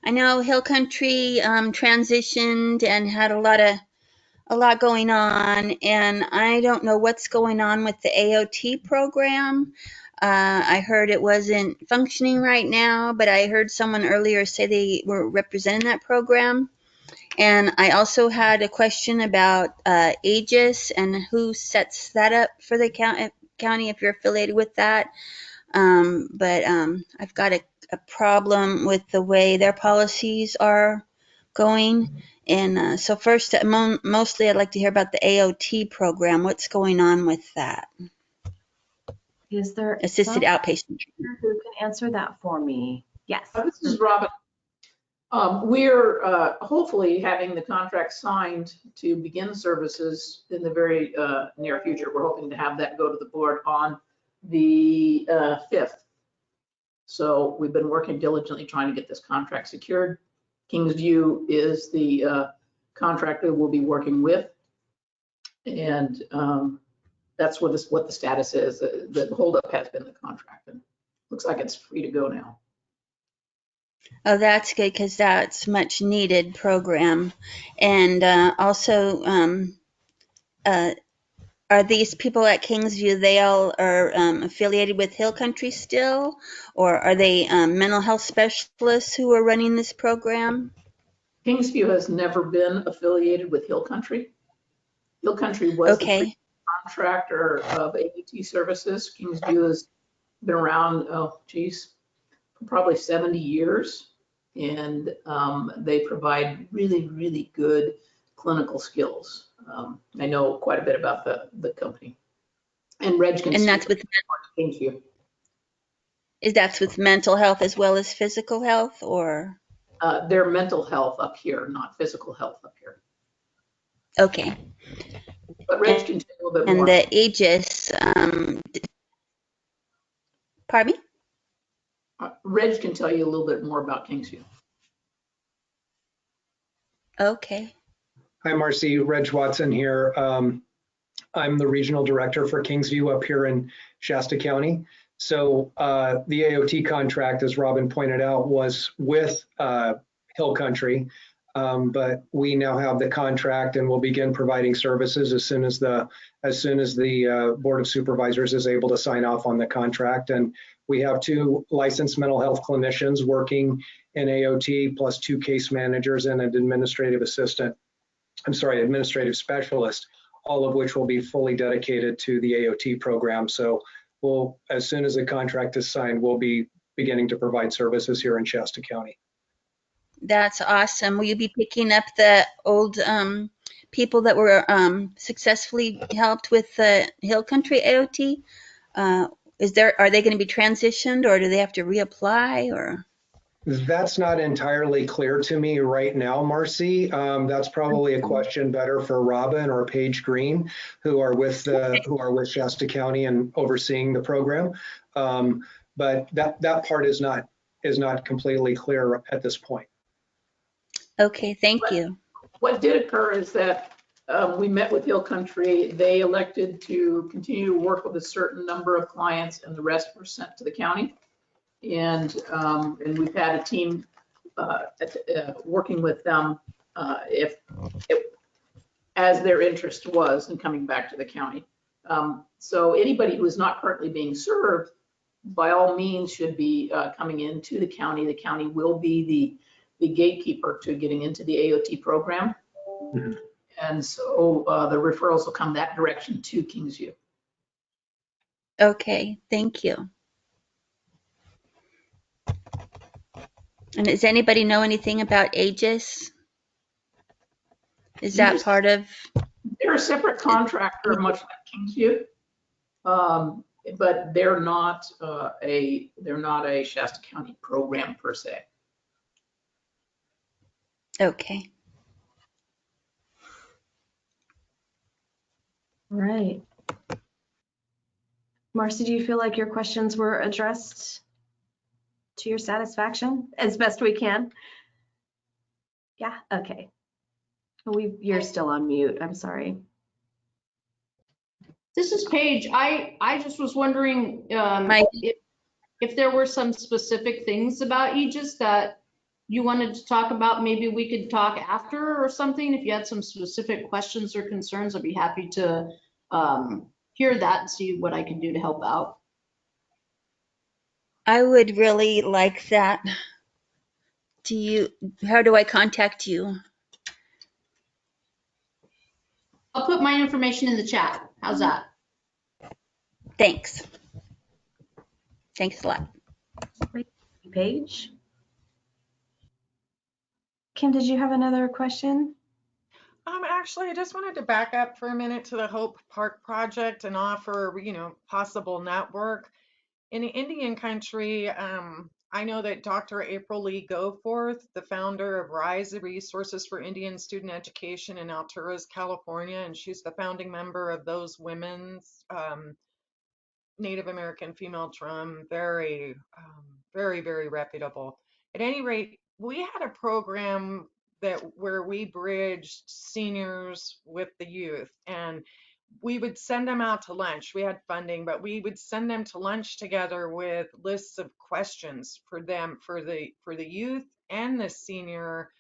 I know Hill Country transitioned and had a lot going on, and I don't know what's going on with the AOT program. I heard it wasn't functioning right now, but I heard someone earlier say they were representing that program. And I also had a question about AGIS and who sets that up for the county if you're affiliated with that. But I've got a problem with the way their policies are going. And so first, mostly I'd like to hear about the AOT program. What's going on with that? Is there assisted outpatient treatment? Who can answer that for me? Yes. This is Robin. We're hopefully having the contract signed to begin services in the very near future. We're hoping to have that go to the board on the 5th. So we've been working diligently trying to get this contract secured. Kingsview is the contractor we'll be working with, and that's what the status is. The holdup has been the contract, and looks like it's free to go now. Oh, that's good, because that's much needed program. And also, are these people at Kingsview, they all are affiliated with Hill Country still, or are they mental health specialists who are running this program? Kingsview has never been affiliated with Hill Country. Hill Country was the contractor of AET services. Kingsview has been around, probably 70 years, and they provide really, really good clinical skills. I know quite a bit about the company. And Reg can. And that's with Kingsview. Is that with mental health as well as physical health, or? Their mental health up here, not physical health up here. Okay. But Reg can tell you a little bit more. And the AGIS, pardon me? Reg can tell you a little bit more about Kingsview. Okay. Hi, Marcy. Reg Watson here. I'm the regional director for Kingsview up here in Shasta County. So the AOT contract, as Robin pointed out, was with Hill Country. But we now have the contract and will begin providing services as soon as the Board of Supervisors is able to sign off on the contract. And we have 2 licensed mental health clinicians working in AOT, plus 2 case managers and an administrative specialist, all of which will be fully dedicated to the AOT program. So as soon as the contract is signed, we'll be beginning to provide services here in Shasta County. That's awesome. Will you be picking up the old people that were successfully helped with the Hill Country AOT? Are they going to be transitioned, or do they have to reapply, or? That's not entirely clear to me right now, Marcy. That's probably a question better for Robin or Paige Green, who are with Shasta County and overseeing the program. But that part is not completely clear at this point. Okay, thank you. What did occur is that we met with Hill Country. They elected to continue to work with a certain number of clients, and the rest were sent to the county. And we've had a team working with them as their interest was in coming back to the county. So anybody who is not currently being served, by all means, should be coming into the county. The county will be the gatekeeper to getting into the AOT program. Mm-hmm. And so the referrals will come that direction to Kingsview. Okay, thank you. And does anybody know anything about Aegis? Is that part of? They're a separate contractor, much like Kingsview, but they're not a Shasta County program per se. Okay. Right. Marcy, do you feel like your questions were addressed to your satisfaction as best we can? Yeah, okay. You're still on mute, I'm sorry. This is Paige. I just was wondering if there were some specific things about Aegis that you wanted to talk about. Maybe we could talk after or something. If you had some specific questions or concerns, I'd be happy to hear that and see what I can do to help out. I would really like that. How do I contact you? I'll put my information in the chat. How's that? Thanks. Thanks a lot. Paige? Kim, did you have another question? Actually, I just wanted to back up for a minute to the Hope Park project and offer, possible network. In Indian country, I know that Dr. April Lee Goforth, the founder of RISE Resources for Indian Student Education in Alturas, California, and she's the founding member of those women's Native American female drum, very, very reputable. At any rate, we had a program where we bridged seniors with the youth, and we would send them out to lunch. We had funding, but we would send them to lunch together with lists of questions for them, for the youth and the senior,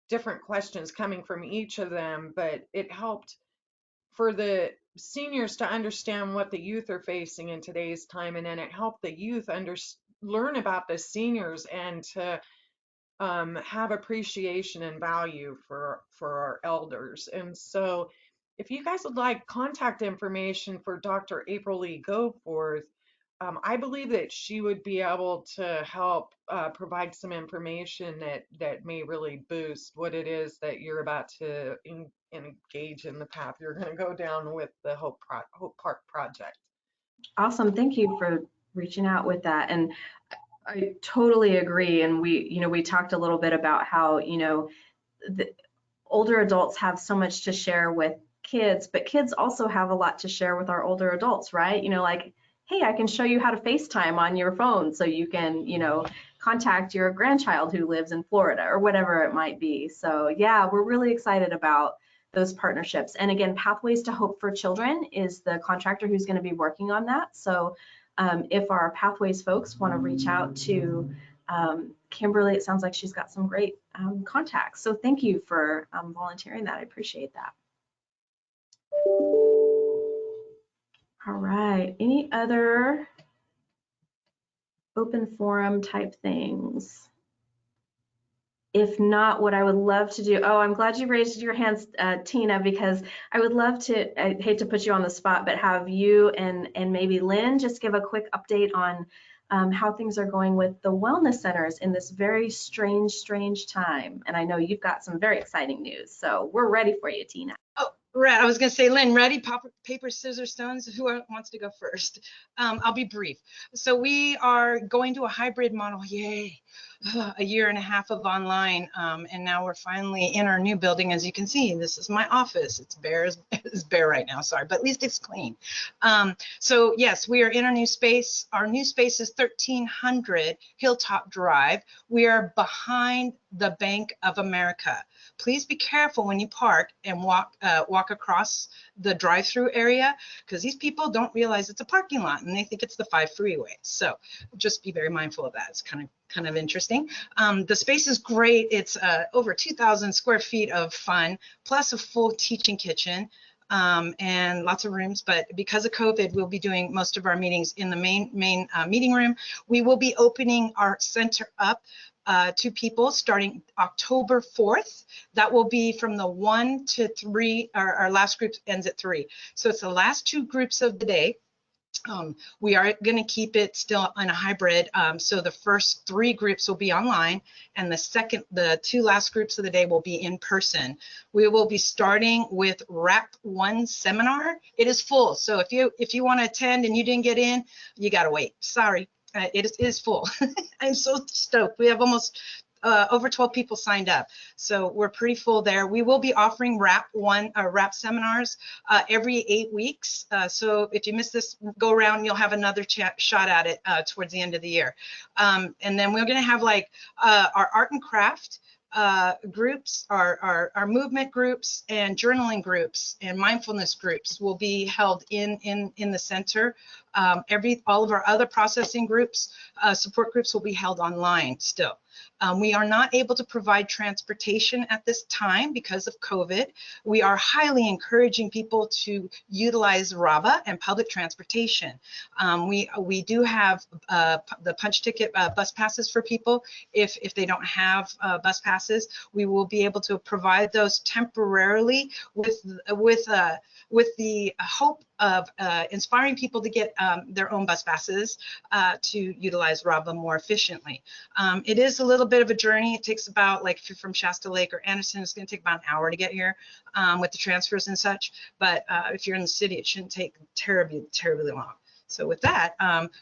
different questions coming from each of them. But it helped for the seniors to understand what the youth are facing in today's time, and then it helped the youth learn about the seniors and to have appreciation and value for our elders. And so if you guys would like contact information for Dr. April Lee Goforth, I believe that she would be able to help provide some information that may really boost what it is that you're about to engage in, the path you're going to go down with the Hope Park project. Awesome. Thank you for reaching out with that. And I totally agree. And we talked a little bit about how, the older adults have so much to share with kids, but kids also have a lot to share with our older adults, right? Like, hey, I can show you how to FaceTime on your phone so you can, contact your grandchild who lives in Florida or whatever it might be. So yeah, we're really excited about those partnerships. And again, Pathways to Hope for Children is the contractor who's going to be working on that. So if our Pathways folks want to reach out to Kimberly, it sounds like she's got some great contacts. So thank you for volunteering that. I appreciate that. All right, any other open forum type things? If not, what I would love to do, oh, I'm glad you raised your hands, Tina, because I would love to, I hate to put you on the spot, but have you and maybe Lynn just give a quick update on how things are going with the wellness centers in this very strange time. And I know you've got some very exciting news, so we're ready for you, Tina. Oh, right. I was going to say, Lynn, ready? Paper, scissors, stones. Who wants to go first? I'll be brief. So we are going to a hybrid model. Yay. A year and a half of online, and now we're finally in our new building. As you can see, this is my office. It's bare right now, sorry, but at least it's clean. So yes, we are in our new space. Our new space is 1300 Hilltop Drive. We are behind the Bank of America. Please be careful when you park and walk across the drive-through area, because these people don't realize it's a parking lot and they think it's the 5 freeway. So just be very mindful of that. It's kind of interesting. The space is great. It's over 2,000 square feet of fun, plus a full teaching kitchen and lots of rooms. But because of COVID, we'll be doing most of our meetings in the main meeting room. We will be opening our center up to people starting October 4th. That will be from the 1 to 3, our last group ends at 3. So it's the last 2 groups of the day. We are going to keep it still in a hybrid. So the first 3 groups will be online, and the 2 last groups of the day will be in person. We will be starting with Wrap 1 seminar. It is full. So if you want to attend and you didn't get in, you got to wait. Sorry. It is full. I'm so stoked. We have almost over 12 people signed up. So we're pretty full there. We will be offering Wrap seminars every 8 weeks. So if you miss this go around, you'll have another shot at it towards the end of the year. And then we're going to have like our art and craft groups, our movement groups and journaling groups and mindfulness groups will be held in the center. All of our other processing groups, support groups will be held online still. We are not able to provide transportation at this time because of COVID. We are highly encouraging people to utilize RAVA and public transportation. We do have the punch ticket bus passes for people. If they don't have bus passes, we will be able to provide those temporarily with the hope of inspiring people to get their own bus passes to utilize RAVA more efficiently. It is a little bit of a journey. It takes about, like if you're from Shasta Lake or Anderson, it's going to take about an hour to get here with the transfers and such. But if you're in the city, it shouldn't take terribly long. So with that,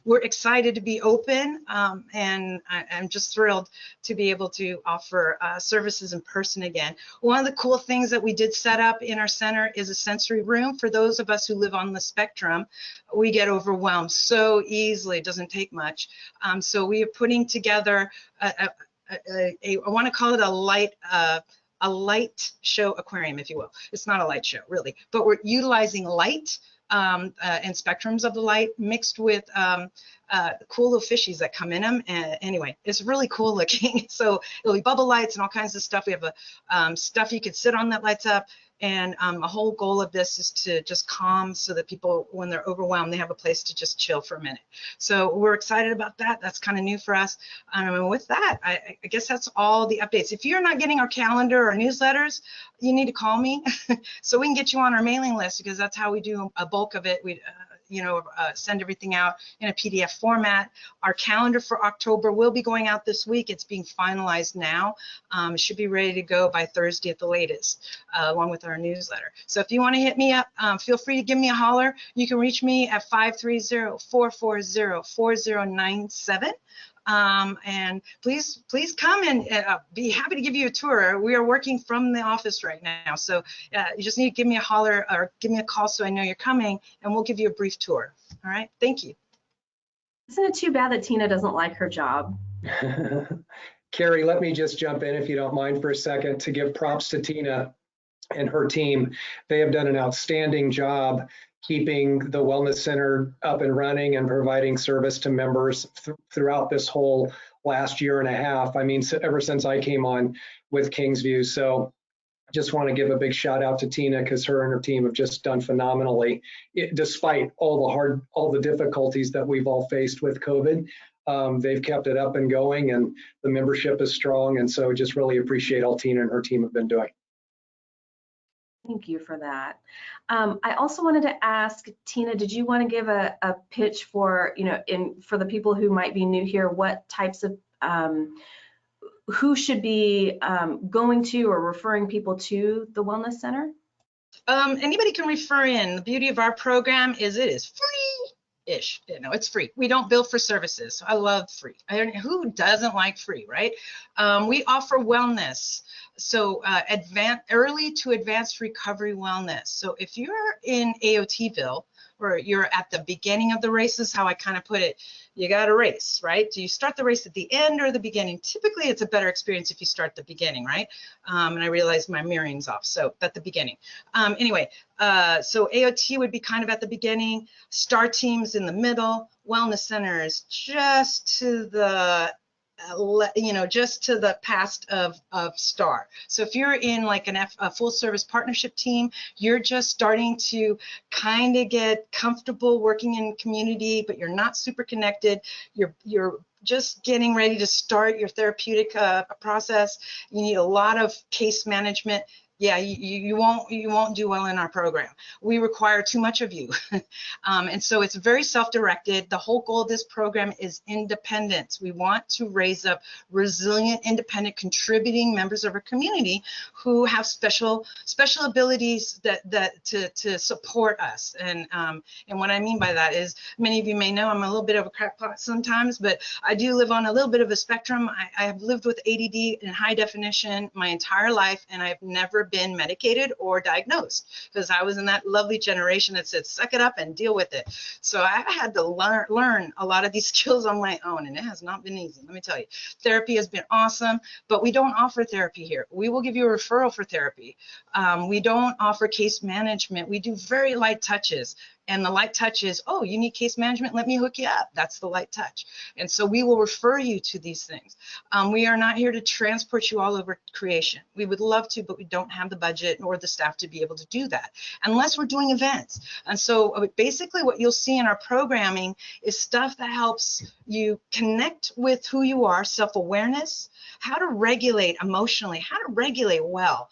we're excited to be open, and I'm just thrilled to be able to offer services in person again. One of the cool things that we did set up in our center is a sensory room. For those of us who live on the spectrum, we get overwhelmed so easily. It doesn't take much. So we are putting together I want to call it a light show aquarium, if you will. It's not a light show, really, but we're utilizing light and spectrums of the light mixed with cool little fishies that come in them. And anyway, it's really cool looking. So it'll be bubble lights and all kinds of stuff. We have stuff you could sit on that lights up. And a whole goal of this is to just calm so that people, when they're overwhelmed, they have a place to just chill for a minute. So we're excited about that. That's kind of new for us. And with that, I guess that's all the updates. If you're not getting our calendar or newsletters, you need to call me so we can get you on our mailing list, because that's how we do a bulk of it. We send everything out in a PDF format. Our calendar for October will be going out this week. It's being finalized now. It should be ready to go by Thursday at the latest, along with our newsletter. So if you want to hit me up, feel free to give me a holler. You can reach me at 530-440-4097. And please come and be happy to give you a tour. We are working from the office right now, so you just need to give me a holler or give me a call so I know you're coming, and we'll give you a brief tour. All right, thank you. Isn't it too bad that Tina doesn't like her job? Carrie, let me just jump in, if you don't mind, for a second to give props to Tina and her team. They have done an outstanding job keeping the Wellness Center up and running and providing service to members throughout this whole last year and a half. I mean, ever since I came on with Kingsview. So I just want to give a big shout out to Tina, because her and her team have just done phenomenally, despite all the difficulties that we've all faced with COVID. They've kept it up and going, and the membership is strong. And so just really appreciate all Tina and her team have been doing. Thank you for that. I also wanted to ask, Tina, did you want to give a pitch for, for the people who might be new here, what types of, who should be going to or referring people to the Wellness Center? Anybody can refer in. The beauty of our program is it is free-ish. It's free. We don't bill for services. I love free. Who doesn't like free, right? We offer wellness. So early to advanced recovery wellness. So if you're in AOTville, or you're at the beginning of the race, is how I kind of put it, you got to race, right? Do you start the race at the end or the beginning? Typically, it's a better experience if you start at the beginning, right? And I realized my mirroring's off, so at the beginning. Anyway, so AOT would be kind of at the beginning, STAR teams in the middle, Wellness Center is just to the just to the past of STAR. So if you're in like a full service partnership team, you're just starting to kind of get comfortable working in community, but you're not super connected. You're just getting ready to start your therapeutic process. You need a lot of case management. Yeah, you won't do well in our program. We require too much of you. And so it's very self-directed. The whole goal of this program is independence. We want to raise up resilient, independent, contributing members of our community who have special abilities to support us. And what I mean by that is, many of you may know I'm a little bit of a crackpot sometimes, but I do live on a little bit of a spectrum. I have lived with ADD in high definition my entire life, and I've never been medicated or diagnosed, because I was in that lovely generation that said suck it up and deal with it. So I had to learn a lot of these skills on my own, and it has not been easy, let me tell you. Therapy has been awesome, but we don't offer therapy here. We will give you a referral for therapy. We don't offer case management. We do very light touches. And the light touch is, oh, you need case management? Let me hook you up. That's the light touch. And so we will refer you to these things. We are not here to transport you all over creation. We would love to, but we don't have the budget or the staff to be able to do that unless we're doing events. And so basically what you'll see in our programming is stuff that helps you connect with who you are, self-awareness, how to regulate emotionally, how to regulate well.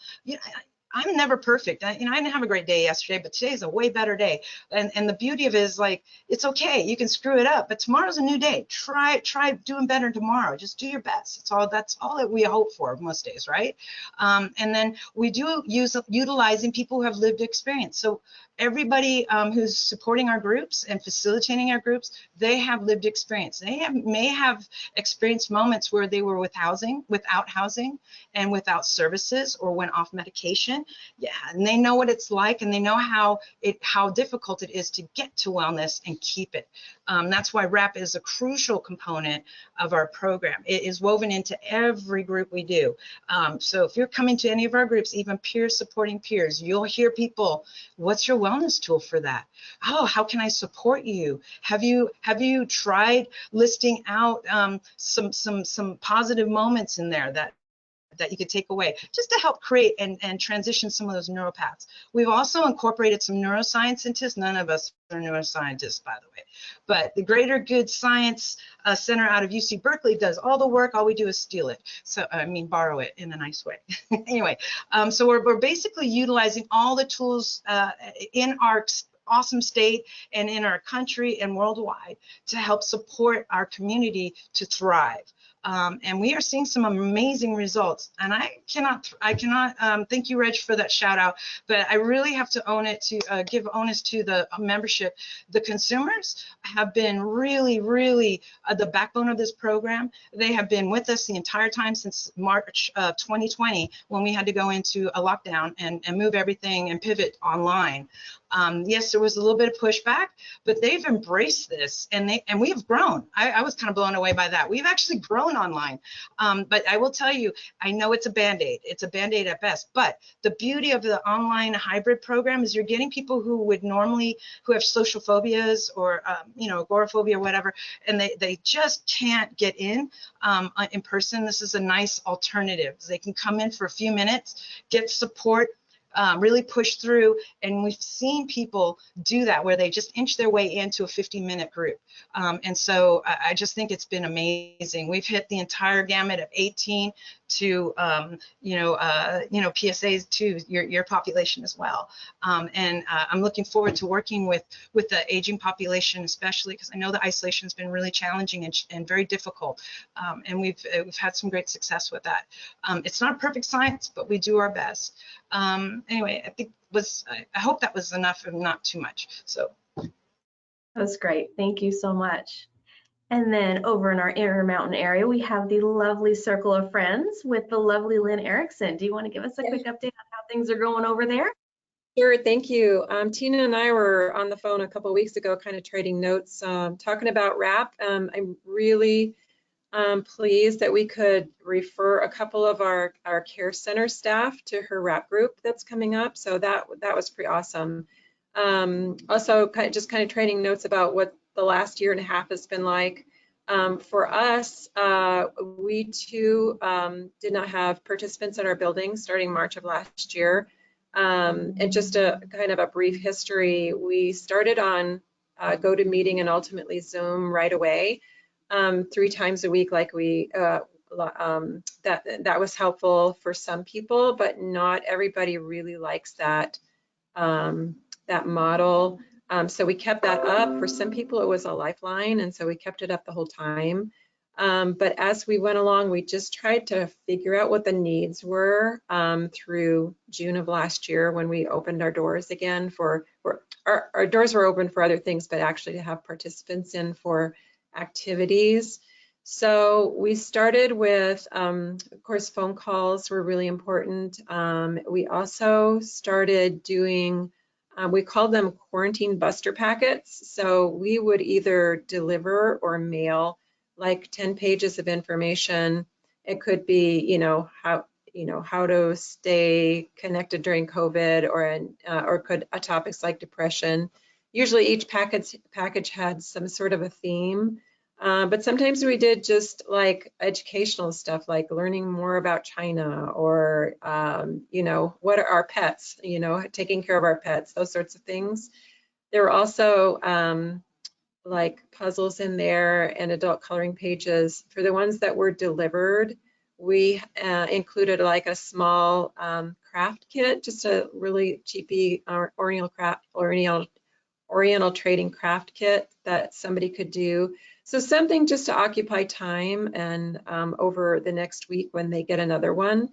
I'm never perfect. I didn't have a great day yesterday, but today is a way better day. And the beauty of it is, like, it's okay. You can screw it up, but tomorrow's a new day. Try doing better tomorrow. Just do your best. That's all that we hope for most days, right? And then we do utilizing people who have lived experience. So everybody who's supporting our groups and facilitating our groups, they have lived experience. They may have experienced moments where they were without housing, and without services, or went off medication. Yeah, and they know what it's like, and they know how difficult it is to get to wellness and keep it. That's why RAP is a crucial component of our program. It is woven into every group we do. So if you're coming to any of our groups, even peers supporting peers, you'll hear people, what's your wellness tool for that? Oh, how can I support you? Have you tried listing out some positive moments in there that you could take away, just to help create and transition some of those neuropaths. We've also incorporated some neuroscientists. None of us are neuroscientists, by the way, but the Greater Good Science Center out of UC Berkeley does all the work. All we do is steal it. So I mean, borrow it in a nice way. Anyway, so we're basically utilizing all the tools in our awesome state and in our country and worldwide to help support our community to thrive. And we are seeing some amazing results. And I cannot thank you, Reg, for that shout out, but I really have to give onus to the membership. The consumers have been really, really the backbone of this program. They have been with us the entire time since March 2020, when we had to go into a lockdown and move everything and pivot online. Yes, there was a little bit of pushback, but they've embraced this, and we have grown. I was kind of blown away by that. We've actually grown online. But I will tell you, I know it's a Band-Aid. It's a Band-Aid at best, but the beauty of the online hybrid program is you're getting people who have social phobias or, agoraphobia or whatever, and they just can't get in person. This is a nice alternative. They can come in for a few minutes, get support, really push through, and we've seen people do that where they just inch their way into a 50-minute group. And so I just think it's been amazing. We've hit the entire gamut of 18 to PSAs to your population as well. And I'm looking forward to working with the aging population, especially because I know the isolation has been really challenging and very difficult. And we've had some great success with that. It's not perfect science, but we do our best. Anyway, I hope that was enough and not too much. So That's great. Thank you so much. And then over in our Intermountain area, we have the lovely circle of friends with the lovely Lynn Erickson. Do you want to give us a quick update on how things are going over there? Sure, thank you. Tina and I were on the phone a couple of weeks ago, kind of trading notes, talking about RAP. I'm really pleased that we could refer a couple of our care center staff to her RAP group that's coming up. So that was pretty awesome. Also, kind of trading notes about what the last year and a half has been like. For us, we too did not have participants in our building starting March of last year. And just a kind of a brief history, we started on GoToMeeting and ultimately Zoom right away, 3 times a week. Like that was helpful for some people, but not everybody really likes that that model. So we kept that up. For some people, it was a lifeline, and so we kept it up the whole time. But as we went along, we just tried to figure out what the needs were through June of last year when we opened our doors again our doors were open for other things, but actually to have participants in for activities. So we started with, of course, phone calls were really important. We also started doing, we called them quarantine buster packets. So we would either deliver or mail like 10 pages of information. It could be, how to stay connected during COVID, or could topics like depression. Usually each package had some sort of a theme, but sometimes we did just like educational stuff, like learning more about China, or what are our pets, taking care of our pets, those sorts of things. There were also like puzzles in there and adult coloring pages. For the ones that were delivered, we included like a small craft kit, just a really cheapy Oriental trading craft kit that somebody could do. So something just to occupy time and over the next week when they get another one.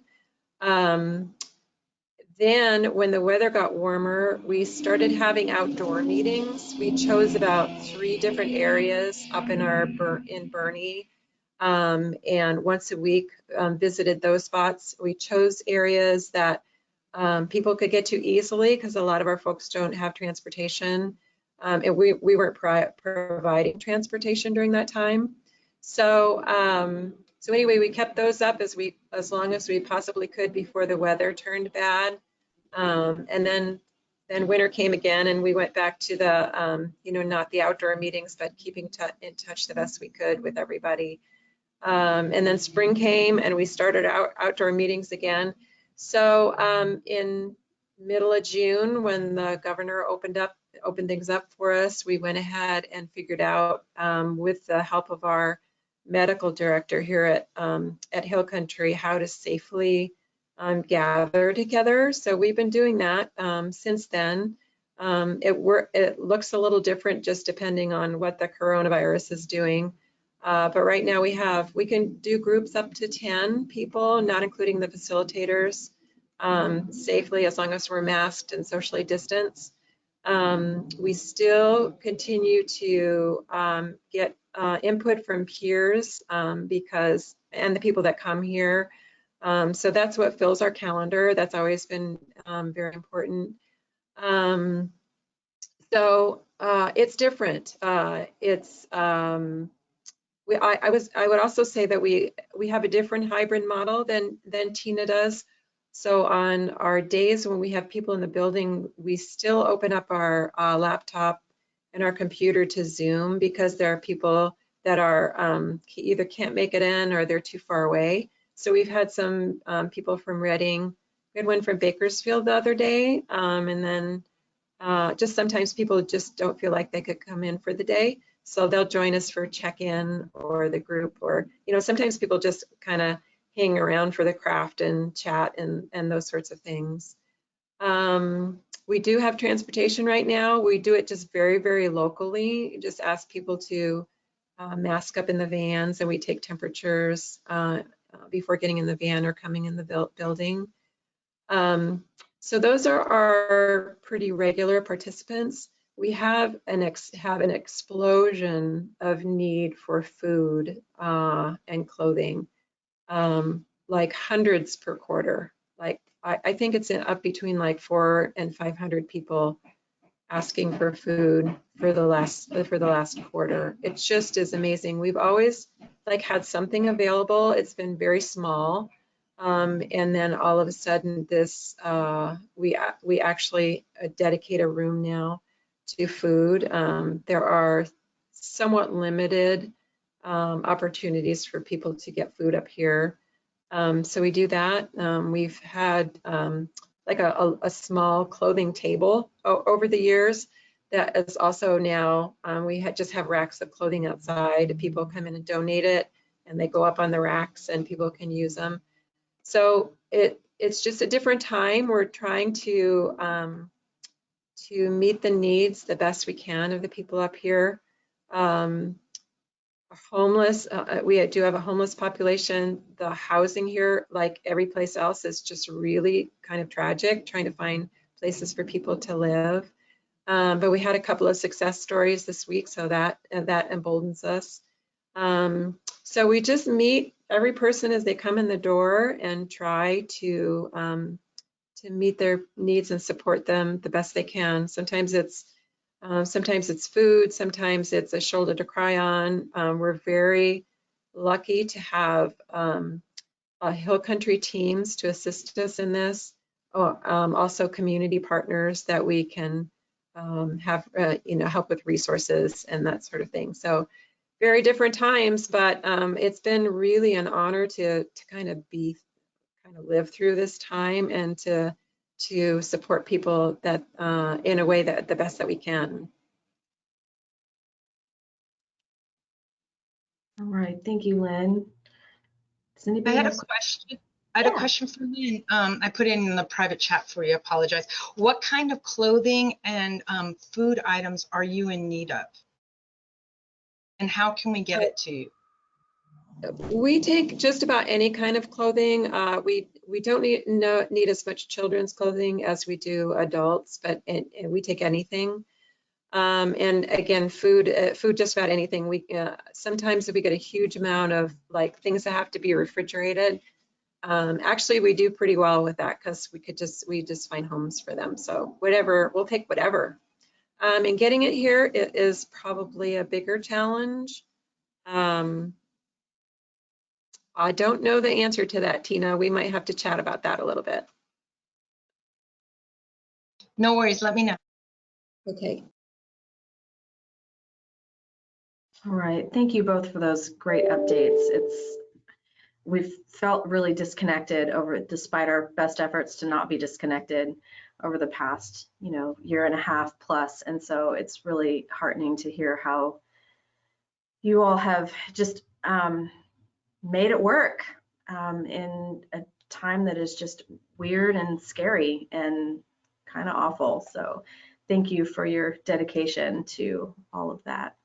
Then when the weather got warmer, we started having outdoor meetings. We chose about 3 different areas up in Bernie, and once a week visited those spots. We chose areas that people could get to easily because a lot of our folks don't have transportation, and we weren't providing transportation during that time. So anyway, we kept those up as long as we possibly could before the weather turned bad. And then winter came again, and we went back to the, not the outdoor meetings, but keeping in touch the best we could with everybody. And then spring came, and we started outdoor meetings again. So in middle of June, when the governor opened things up for us, we went ahead and figured out, with the help of our medical director here at Hill Country, how to safely gather together. So we've been doing that since then. It looks a little different just depending on what the coronavirus is doing. But right now we can do groups up to 10 people, not including the facilitators, safely as long as we're masked and socially distanced. We still continue to get input from peers and the people that come here. So that's what fills our calendar. That's always been very important. So it's different. I would also say that we have a different hybrid model than Tina does. So on our days when we have people in the building, we still open up our laptop and our computer to Zoom because there are people that are either can't make it in or they're too far away. So we've had some people from Reading. We had one from Bakersfield the other day, and then just sometimes people just don't feel like they could come in for the day. So they'll join us for check-in or the group, or, you know, sometimes people just kind of hang around for the craft and chat and those sorts of things. We do have transportation right now. We do it just very, very locally. Just ask people to mask up in the vans, and we take temperatures before getting in the van or coming in the building. So those are our pretty regular participants. We have an explosion of need for food and clothing, like hundreds per quarter. Like I think it's up between like 400 and 500 people asking for food for the last quarter. It just is amazing. We've always like had something available. It's been very small. And then all of a sudden this, we actually dedicate a room now to food. There are somewhat limited opportunities for people to get food up here. So we do that. We've had like a small clothing table over the years that is also now, we just have racks of clothing outside. People come in and donate it, and they go up on the racks and people can use them. So it's just a different time. We're trying to meet the needs the best we can of the people up here. Homeless, we do have a homeless population. The housing here, like every place else, is just really kind of tragic, trying to find places for people to live. But we had a couple of success stories this week, so that emboldens us. So we just meet every person as they come in the door and try to meet their needs and support them the best they can. Sometimes it's food, sometimes it's a shoulder to cry on. We're very lucky to have hill country teams to assist us in this. Also community partners that we can have help with resources and that sort of thing. So very different times, but it's been really an honor to kind of live through this time and to support people that in a way that the best that we can. All right, thank you, Lynn. Does anybody I had a question. I had a question for Lynn. I put it in the private chat for you. I apologize. What kind of clothing and food items are you in need of? And how can we get it to you? We take just about any kind of clothing. We don't need as much children's clothing as we do adults, but we take anything. And again, food just about anything. We sometimes if we get a huge amount of like things that have to be refrigerated. Actually, we do pretty well with that because we just find homes for them. So whatever, we'll take whatever. And getting it here is probably a bigger challenge. I don't know the answer to that, Tina. We might have to chat about that a little bit. No worries, let me know. Okay. All right, thank you both for those great updates. We've felt really disconnected despite our best efforts to not be disconnected over the past, year and a half plus. And so it's really heartening to hear how you all have just made it work in a time that is just weird and scary and kind of awful. So thank you for your dedication to all of that.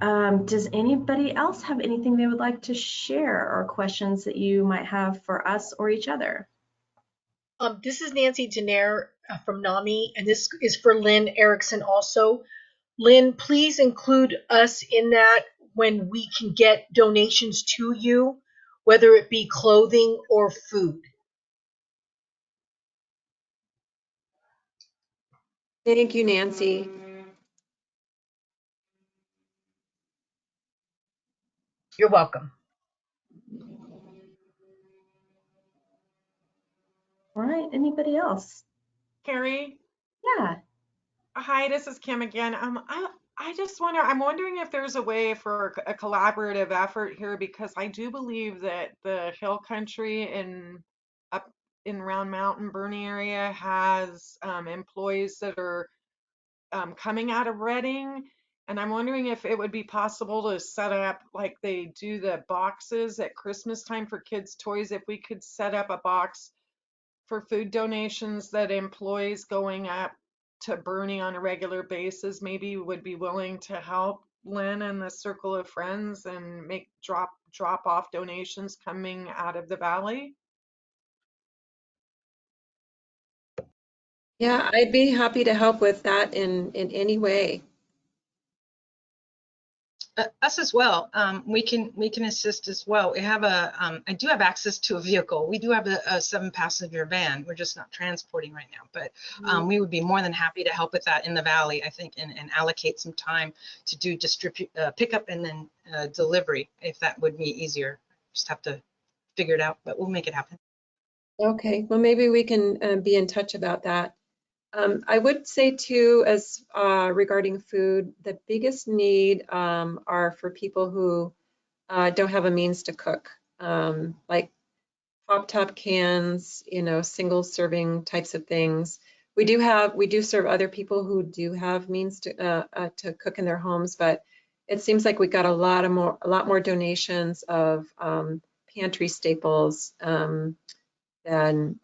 Does anybody else have anything they would like to share or questions that you might have for us or each other? This is Nancy Denaire from NAMI, and this is for Lynn Erickson also. Lynn, please include us in that when we can get donations to you, whether it be clothing or food. Thank you, Nancy. You're welcome. All right, anybody else? Carrie? Yeah. Hi, this is Kim again. I just wonder, I'm wondering if there's a way for a collaborative effort here, because I do believe that the Hill Country up in Round Mountain, Bernie area has employees that are coming out of Reading. And I'm wondering if it would be possible to set up, like they do the boxes at Christmas time for kids' toys, if we could set up a box for food donations that employees going up to Bernie on a regular basis maybe would be willing to help Lynn and the circle of friends and make drop off donations coming out of the valley. Yeah, I'd be happy to help with that in any way. Us as well. We can assist as well. We have I do have access to a vehicle. We do have a 7-passenger van. We're just not transporting right now, but we would be more than happy to help with that in the valley, I think, and allocate some time to do pickup and then delivery, if that would be easier. Just have to figure it out, but we'll make it happen. Okay, well, maybe we can be in touch about that. I would say too, as regarding food, the biggest need are for people who don't have a means to cook, like pop-top cans, single serving types of things. We do serve other people who do have means to cook in their homes, but it seems like we got a lot more donations of pantry staples than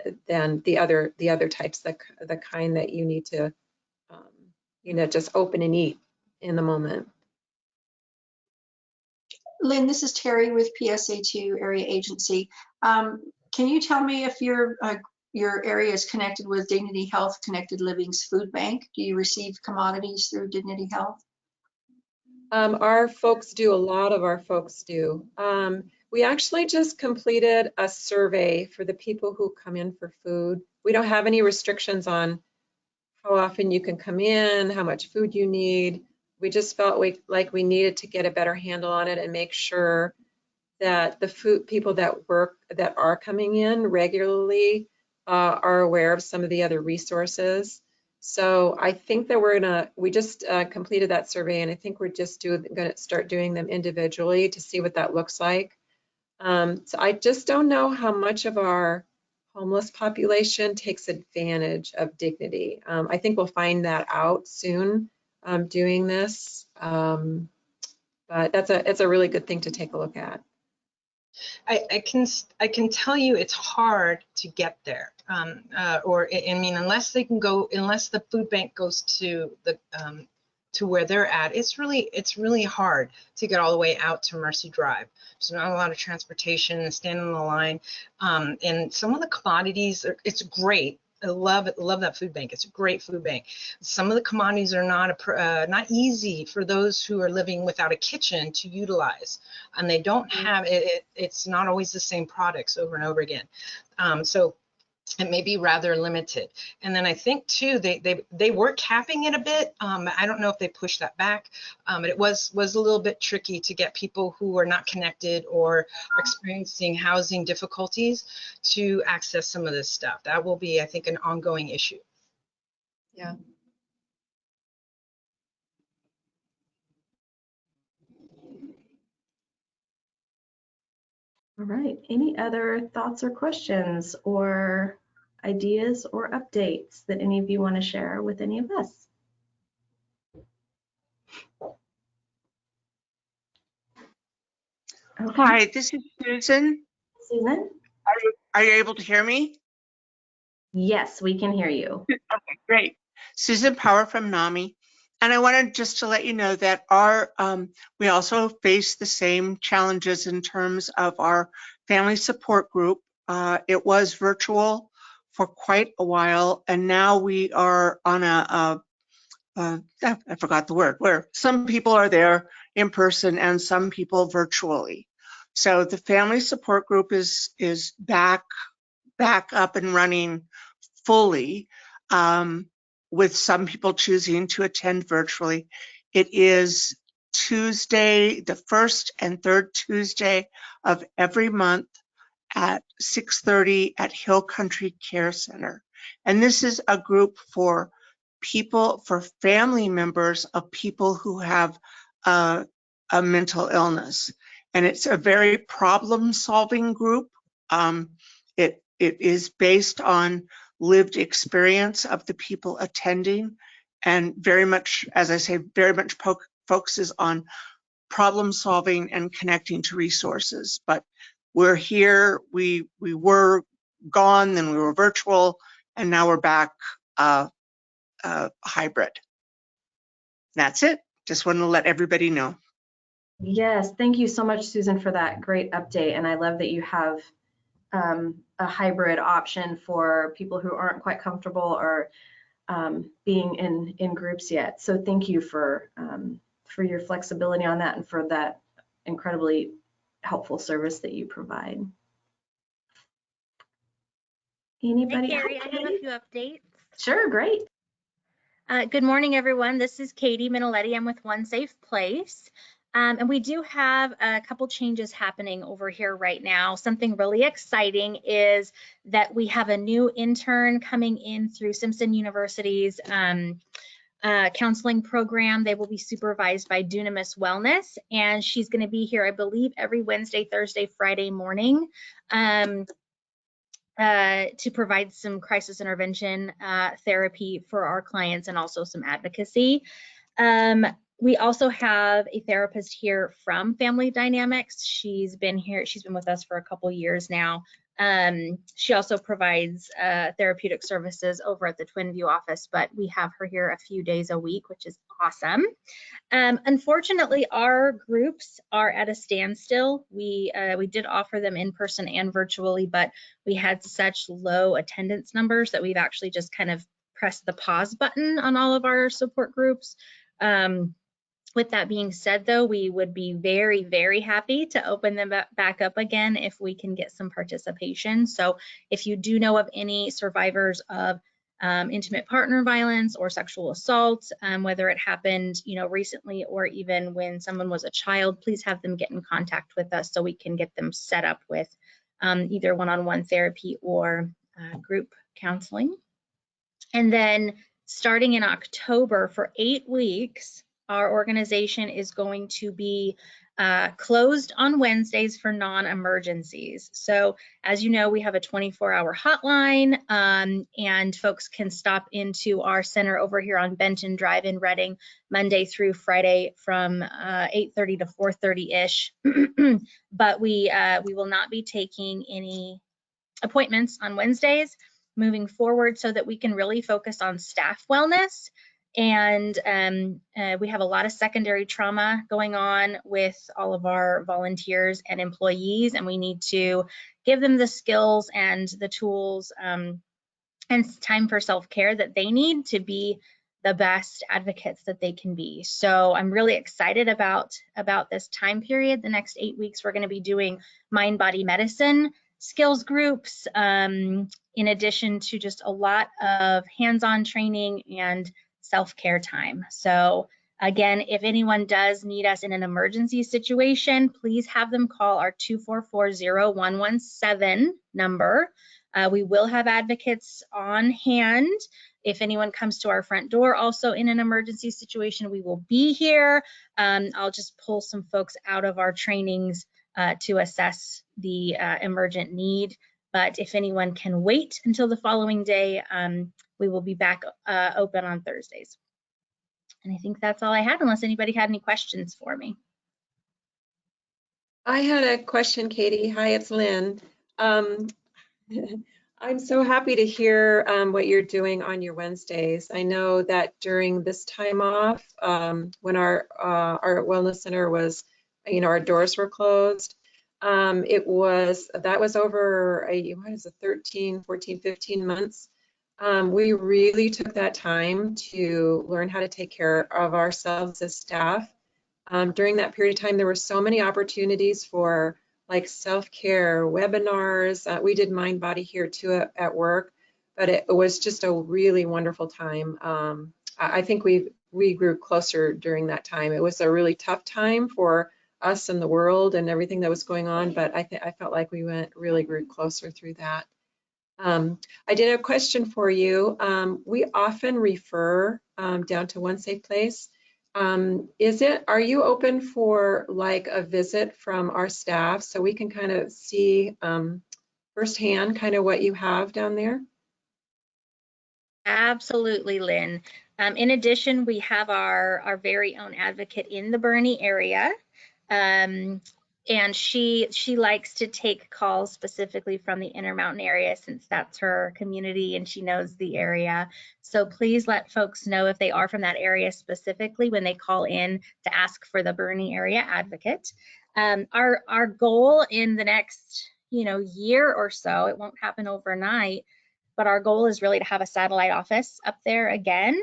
the other types, the kind that you need to just open and eat in the moment. Lynn, this is Terry with PSA2 Area Agency. Can you tell me if your area is connected with Dignity Health Connected Living's food bank? Do you receive commodities through Dignity Health? Our folks do, a lot of our folks do. We actually just completed a survey for the people who come in for food. We don't have any restrictions on how often you can come in, how much food you need. We just felt like we needed to get a better handle on it and make sure that the food people that are coming in regularly are aware of some of the other resources. So I think that we just completed that survey, and I think we're just going to start doing them individually to see what that looks like. So I just don't know how much of our homeless population takes advantage of Dignity. I think we'll find that out soon doing this, but it's a really good thing to take a look at. I can tell you it's hard to get there, unless the food bank goes to where they're at, it's really hard to get all the way out to Mercy Drive. There's not a lot of transportation and stand on the line, and some of the commodities it's great. I love that food bank. It's a great food bank. Some of the commodities are not easy for those who are living without a kitchen to utilize, and they don't have it. It's not always the same products over and over again. So it may be rather limited. And then I think too, they were capping it a bit. I don't know if they pushed that back, but it was a little bit tricky to get people who are not connected or are experiencing housing difficulties to access some of this stuff. That will be, I think, an ongoing issue. Yeah. All right, any other thoughts or questions or ideas or updates that any of you want to share with any of us? Okay. Hi, this is Susan. Susan? Are you able to hear me? Yes, we can hear you. Okay, great. Susan Power from NAMI. And I wanted just to let you know that we also face the same challenges in terms of our family support group. It was virtual for quite a while, and now we are on I forgot the word, where some people are there in person and some people virtually. So the family support group is back up and running fully. with some people choosing to attend virtually. It is Tuesday, the first and third Tuesday of every month at 6:30 at Hill Country Care Center. And this is a group for people, for family members of people who have a mental illness. And it's a very problem-solving group. It is based on lived experience of the people attending, and very much, as I say, very much focuses on problem solving and connecting to resources. But we're here, we were gone, then we were virtual, and now we're back hybrid. That's it. Just wanted to let everybody know. Yes, thank you so much, Susan, for that great update. And I love that you have a hybrid option for people who aren't quite comfortable or being in groups yet. So thank you for your flexibility on that and for that incredibly helpful service that you provide. Anybody? Hi, Carrie. I have a few updates. Sure, great. Good morning, everyone. This is Katie Minoletti. I'm with One Safe Place. And we do have a couple changes happening over here right now. Something really exciting is that we have a new intern coming in through Simpson University's counseling program. They will be supervised by Dunamis Wellness, and she's going to be here, I believe, every Wednesday, Thursday, Friday morning to provide some crisis intervention therapy for our clients and also some advocacy. We also have a therapist here from Family Dynamics. She's been with us for a couple years now. She also provides therapeutic services over at the Twin View office, but we have her here a few days a week, which is awesome. Unfortunately, our groups are at a standstill. We did offer them in person and virtually, but we had such low attendance numbers that we've actually just kind of pressed the pause button on all of our support groups. With that being said, though, we would be very, very happy to open them back up again if we can get some participation. So if you do know of any survivors of intimate partner violence or sexual assault, whether it happened, recently or even when someone was a child, please have them get in contact with us so we can get them set up with either one-on-one therapy or group counseling. And then starting in October for 8 weeks, our organization is going to be closed on Wednesdays for non-emergencies. So as you know, we have a 24-hour hotline, and folks can stop into our center over here on Benton Drive in Reading Monday through Friday from 8:30 to 4:30-ish. But we will not be taking any appointments on Wednesdays moving forward so that we can really focus on staff wellness. And we have a lot of secondary trauma going on with all of our volunteers and employees, and we need to give them the skills and the tools and time for self-care that they need to be the best advocates that they can be. So I'm really excited about this time period. The next 8 weeks, we're going to be doing mind-body medicine skills groups, in addition to just a lot of hands-on training and self-care time. So again, if anyone does need us in an emergency situation, please have them call our 244-0117 number. We will have advocates on hand. If anyone comes to our front door also in an emergency situation, we will be here. I'll just pull some folks out of our trainings to assess the emergent need. But if anyone can wait until the following day, we will be back open on Thursdays. And I think that's all I had, unless anybody had any questions for me. I had a question, Katie. Hi, it's Lynn. I'm so happy to hear what you're doing on your Wednesdays. I know that during this time off, when our wellness center was, our doors were closed, that was over 13, 14, 15 months. We really took that time to learn how to take care of ourselves as staff. During that period of time, there were so many opportunities for like self-care webinars. We did Mind Body here too at work. but it was just a really wonderful time. I think we grew closer during that time. It was a really tough time for us and the world and everything that was going on, but I felt like we really grew closer through that. I did have a question for you. We often refer down to One Safe Place. Are you open for like a visit from our staff so we can kind of see firsthand kind of what you have down there? Absolutely, Lynn. In addition, we have our very own advocate in the Bernie area. And she likes to take calls specifically from the Intermountain area since that's her community and she knows the area. So please let folks know if they are from that area specifically when they call in to ask for the Bernie area advocate. Our goal in the next year or so, it won't happen overnight, but our goal is really to have a satellite office up there again,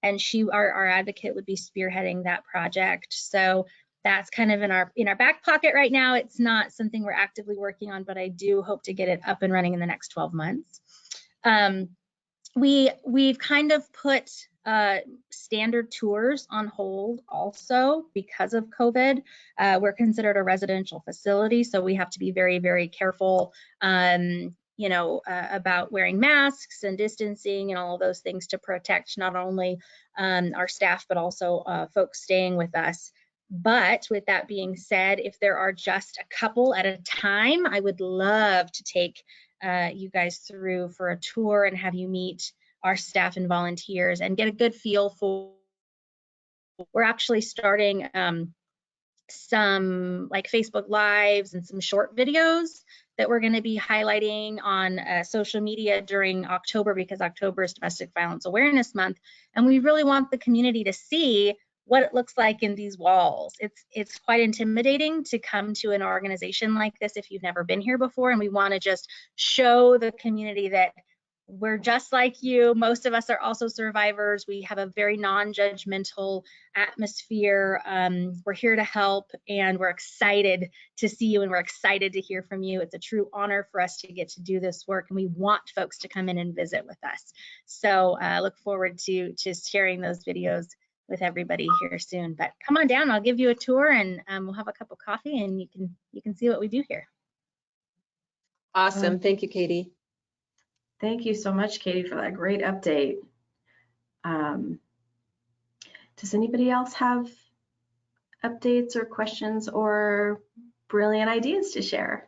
and our advocate would be spearheading that project. So that's kind of in our back pocket right now. It's not something we're actively working on, but I do hope to get it up and running in the next 12 months. We've kind of put standard tours on hold also because of COVID. We're considered a residential facility, so we have to be very, very careful about wearing masks and distancing and all of those things to protect not only our staff, but also folks staying with us. But with that being said, if there are just a couple at a time, I would love to take you guys through for a tour and have you meet our staff and volunteers and get a good feel for. We're actually starting some like Facebook Lives and some short videos that we're going to be highlighting on social media during October, because October is Domestic Violence Awareness Month, and we really want the community to see what it looks like in these walls. It's quite intimidating to come to an organization like this if you've never been here before, and we want to just show the community that we're just like you. Most of us are also survivors. We have a very non-judgmental atmosphere. We're here to help, and we're excited to see you, and we're excited to hear from you. It's a true honor for us to get to do this work, and we want folks to come in and visit with us. So look forward to just sharing those videos with everybody here soon. But come on down, I'll give you a tour, and we'll have a cup of coffee, and you can see what we do here. Awesome. Thank you, Katie. Thank you so much, Katie, for that great update. Does anybody else have updates or questions or brilliant ideas to share?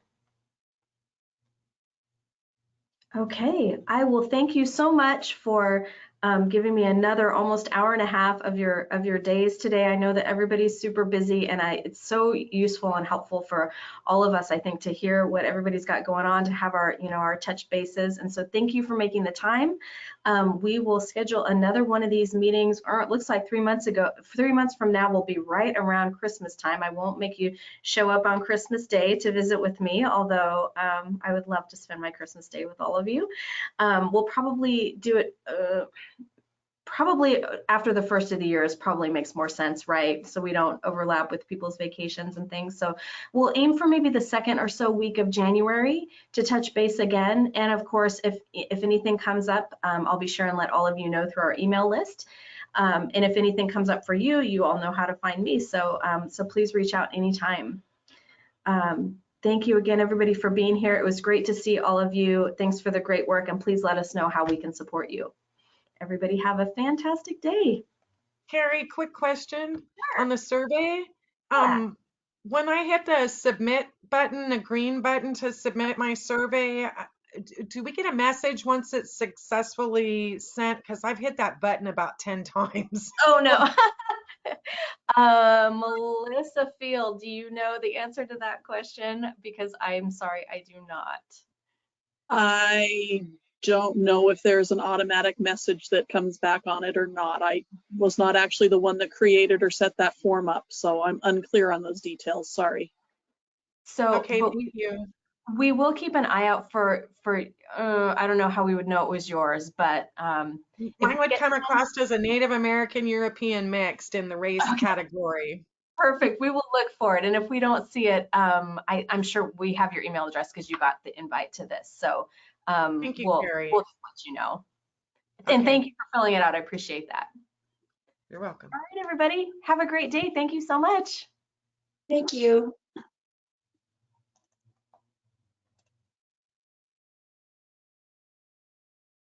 Okay, I will thank you so much for giving me another almost hour and a half of your days today. I know that everybody's super busy, and it's so useful and helpful for all of us, I think, to hear what everybody's got going on, to have our touch bases. And so thank you for making the time. We will schedule another one of these meetings, or it looks like 3 months from now will be right around Christmas time. I won't make you show up on Christmas Day to visit with me, although I would love to spend my Christmas Day with all of you. We'll probably do it probably after the first of the year probably makes more sense, right? So we don't overlap with people's vacations and things. So we'll aim for maybe the second or so week of January to touch base again. And of course, if anything comes up, I'll be sure and let all of you know through our email list. And if anything comes up for you, you all know how to find me. So so please reach out anytime. Thank you again, everybody, for being here. It was great to see all of you. Thanks for the great work, and please let us know how we can support you. Everybody have a fantastic day. Carrie, quick question. Sure. On the survey. Yeah. When I hit the submit button, the green button to submit my survey, do we get a message once it's successfully sent? Because I've hit that button about 10 times. Oh, no. Melissa Field, do you know the answer to that question? Because I'm sorry, I do not. I don't know if there's an automatic message that comes back on it or not. I was not actually the one that created or set that form up, so I'm unclear on those details. Sorry. So, okay, but thank you. We will keep an eye out for I don't know how we would know it was yours, but mine would come across as a Native American European mixed in the race category. Perfect. We will look for it, and if we don't see it, I'm sure we have your email address because you got the invite to this. So Thank you, Carrie. we'll just let you know. And thank you for filling it out. I appreciate that. You're welcome. All right, everybody. Have a great day. Thank you so much. Thank you.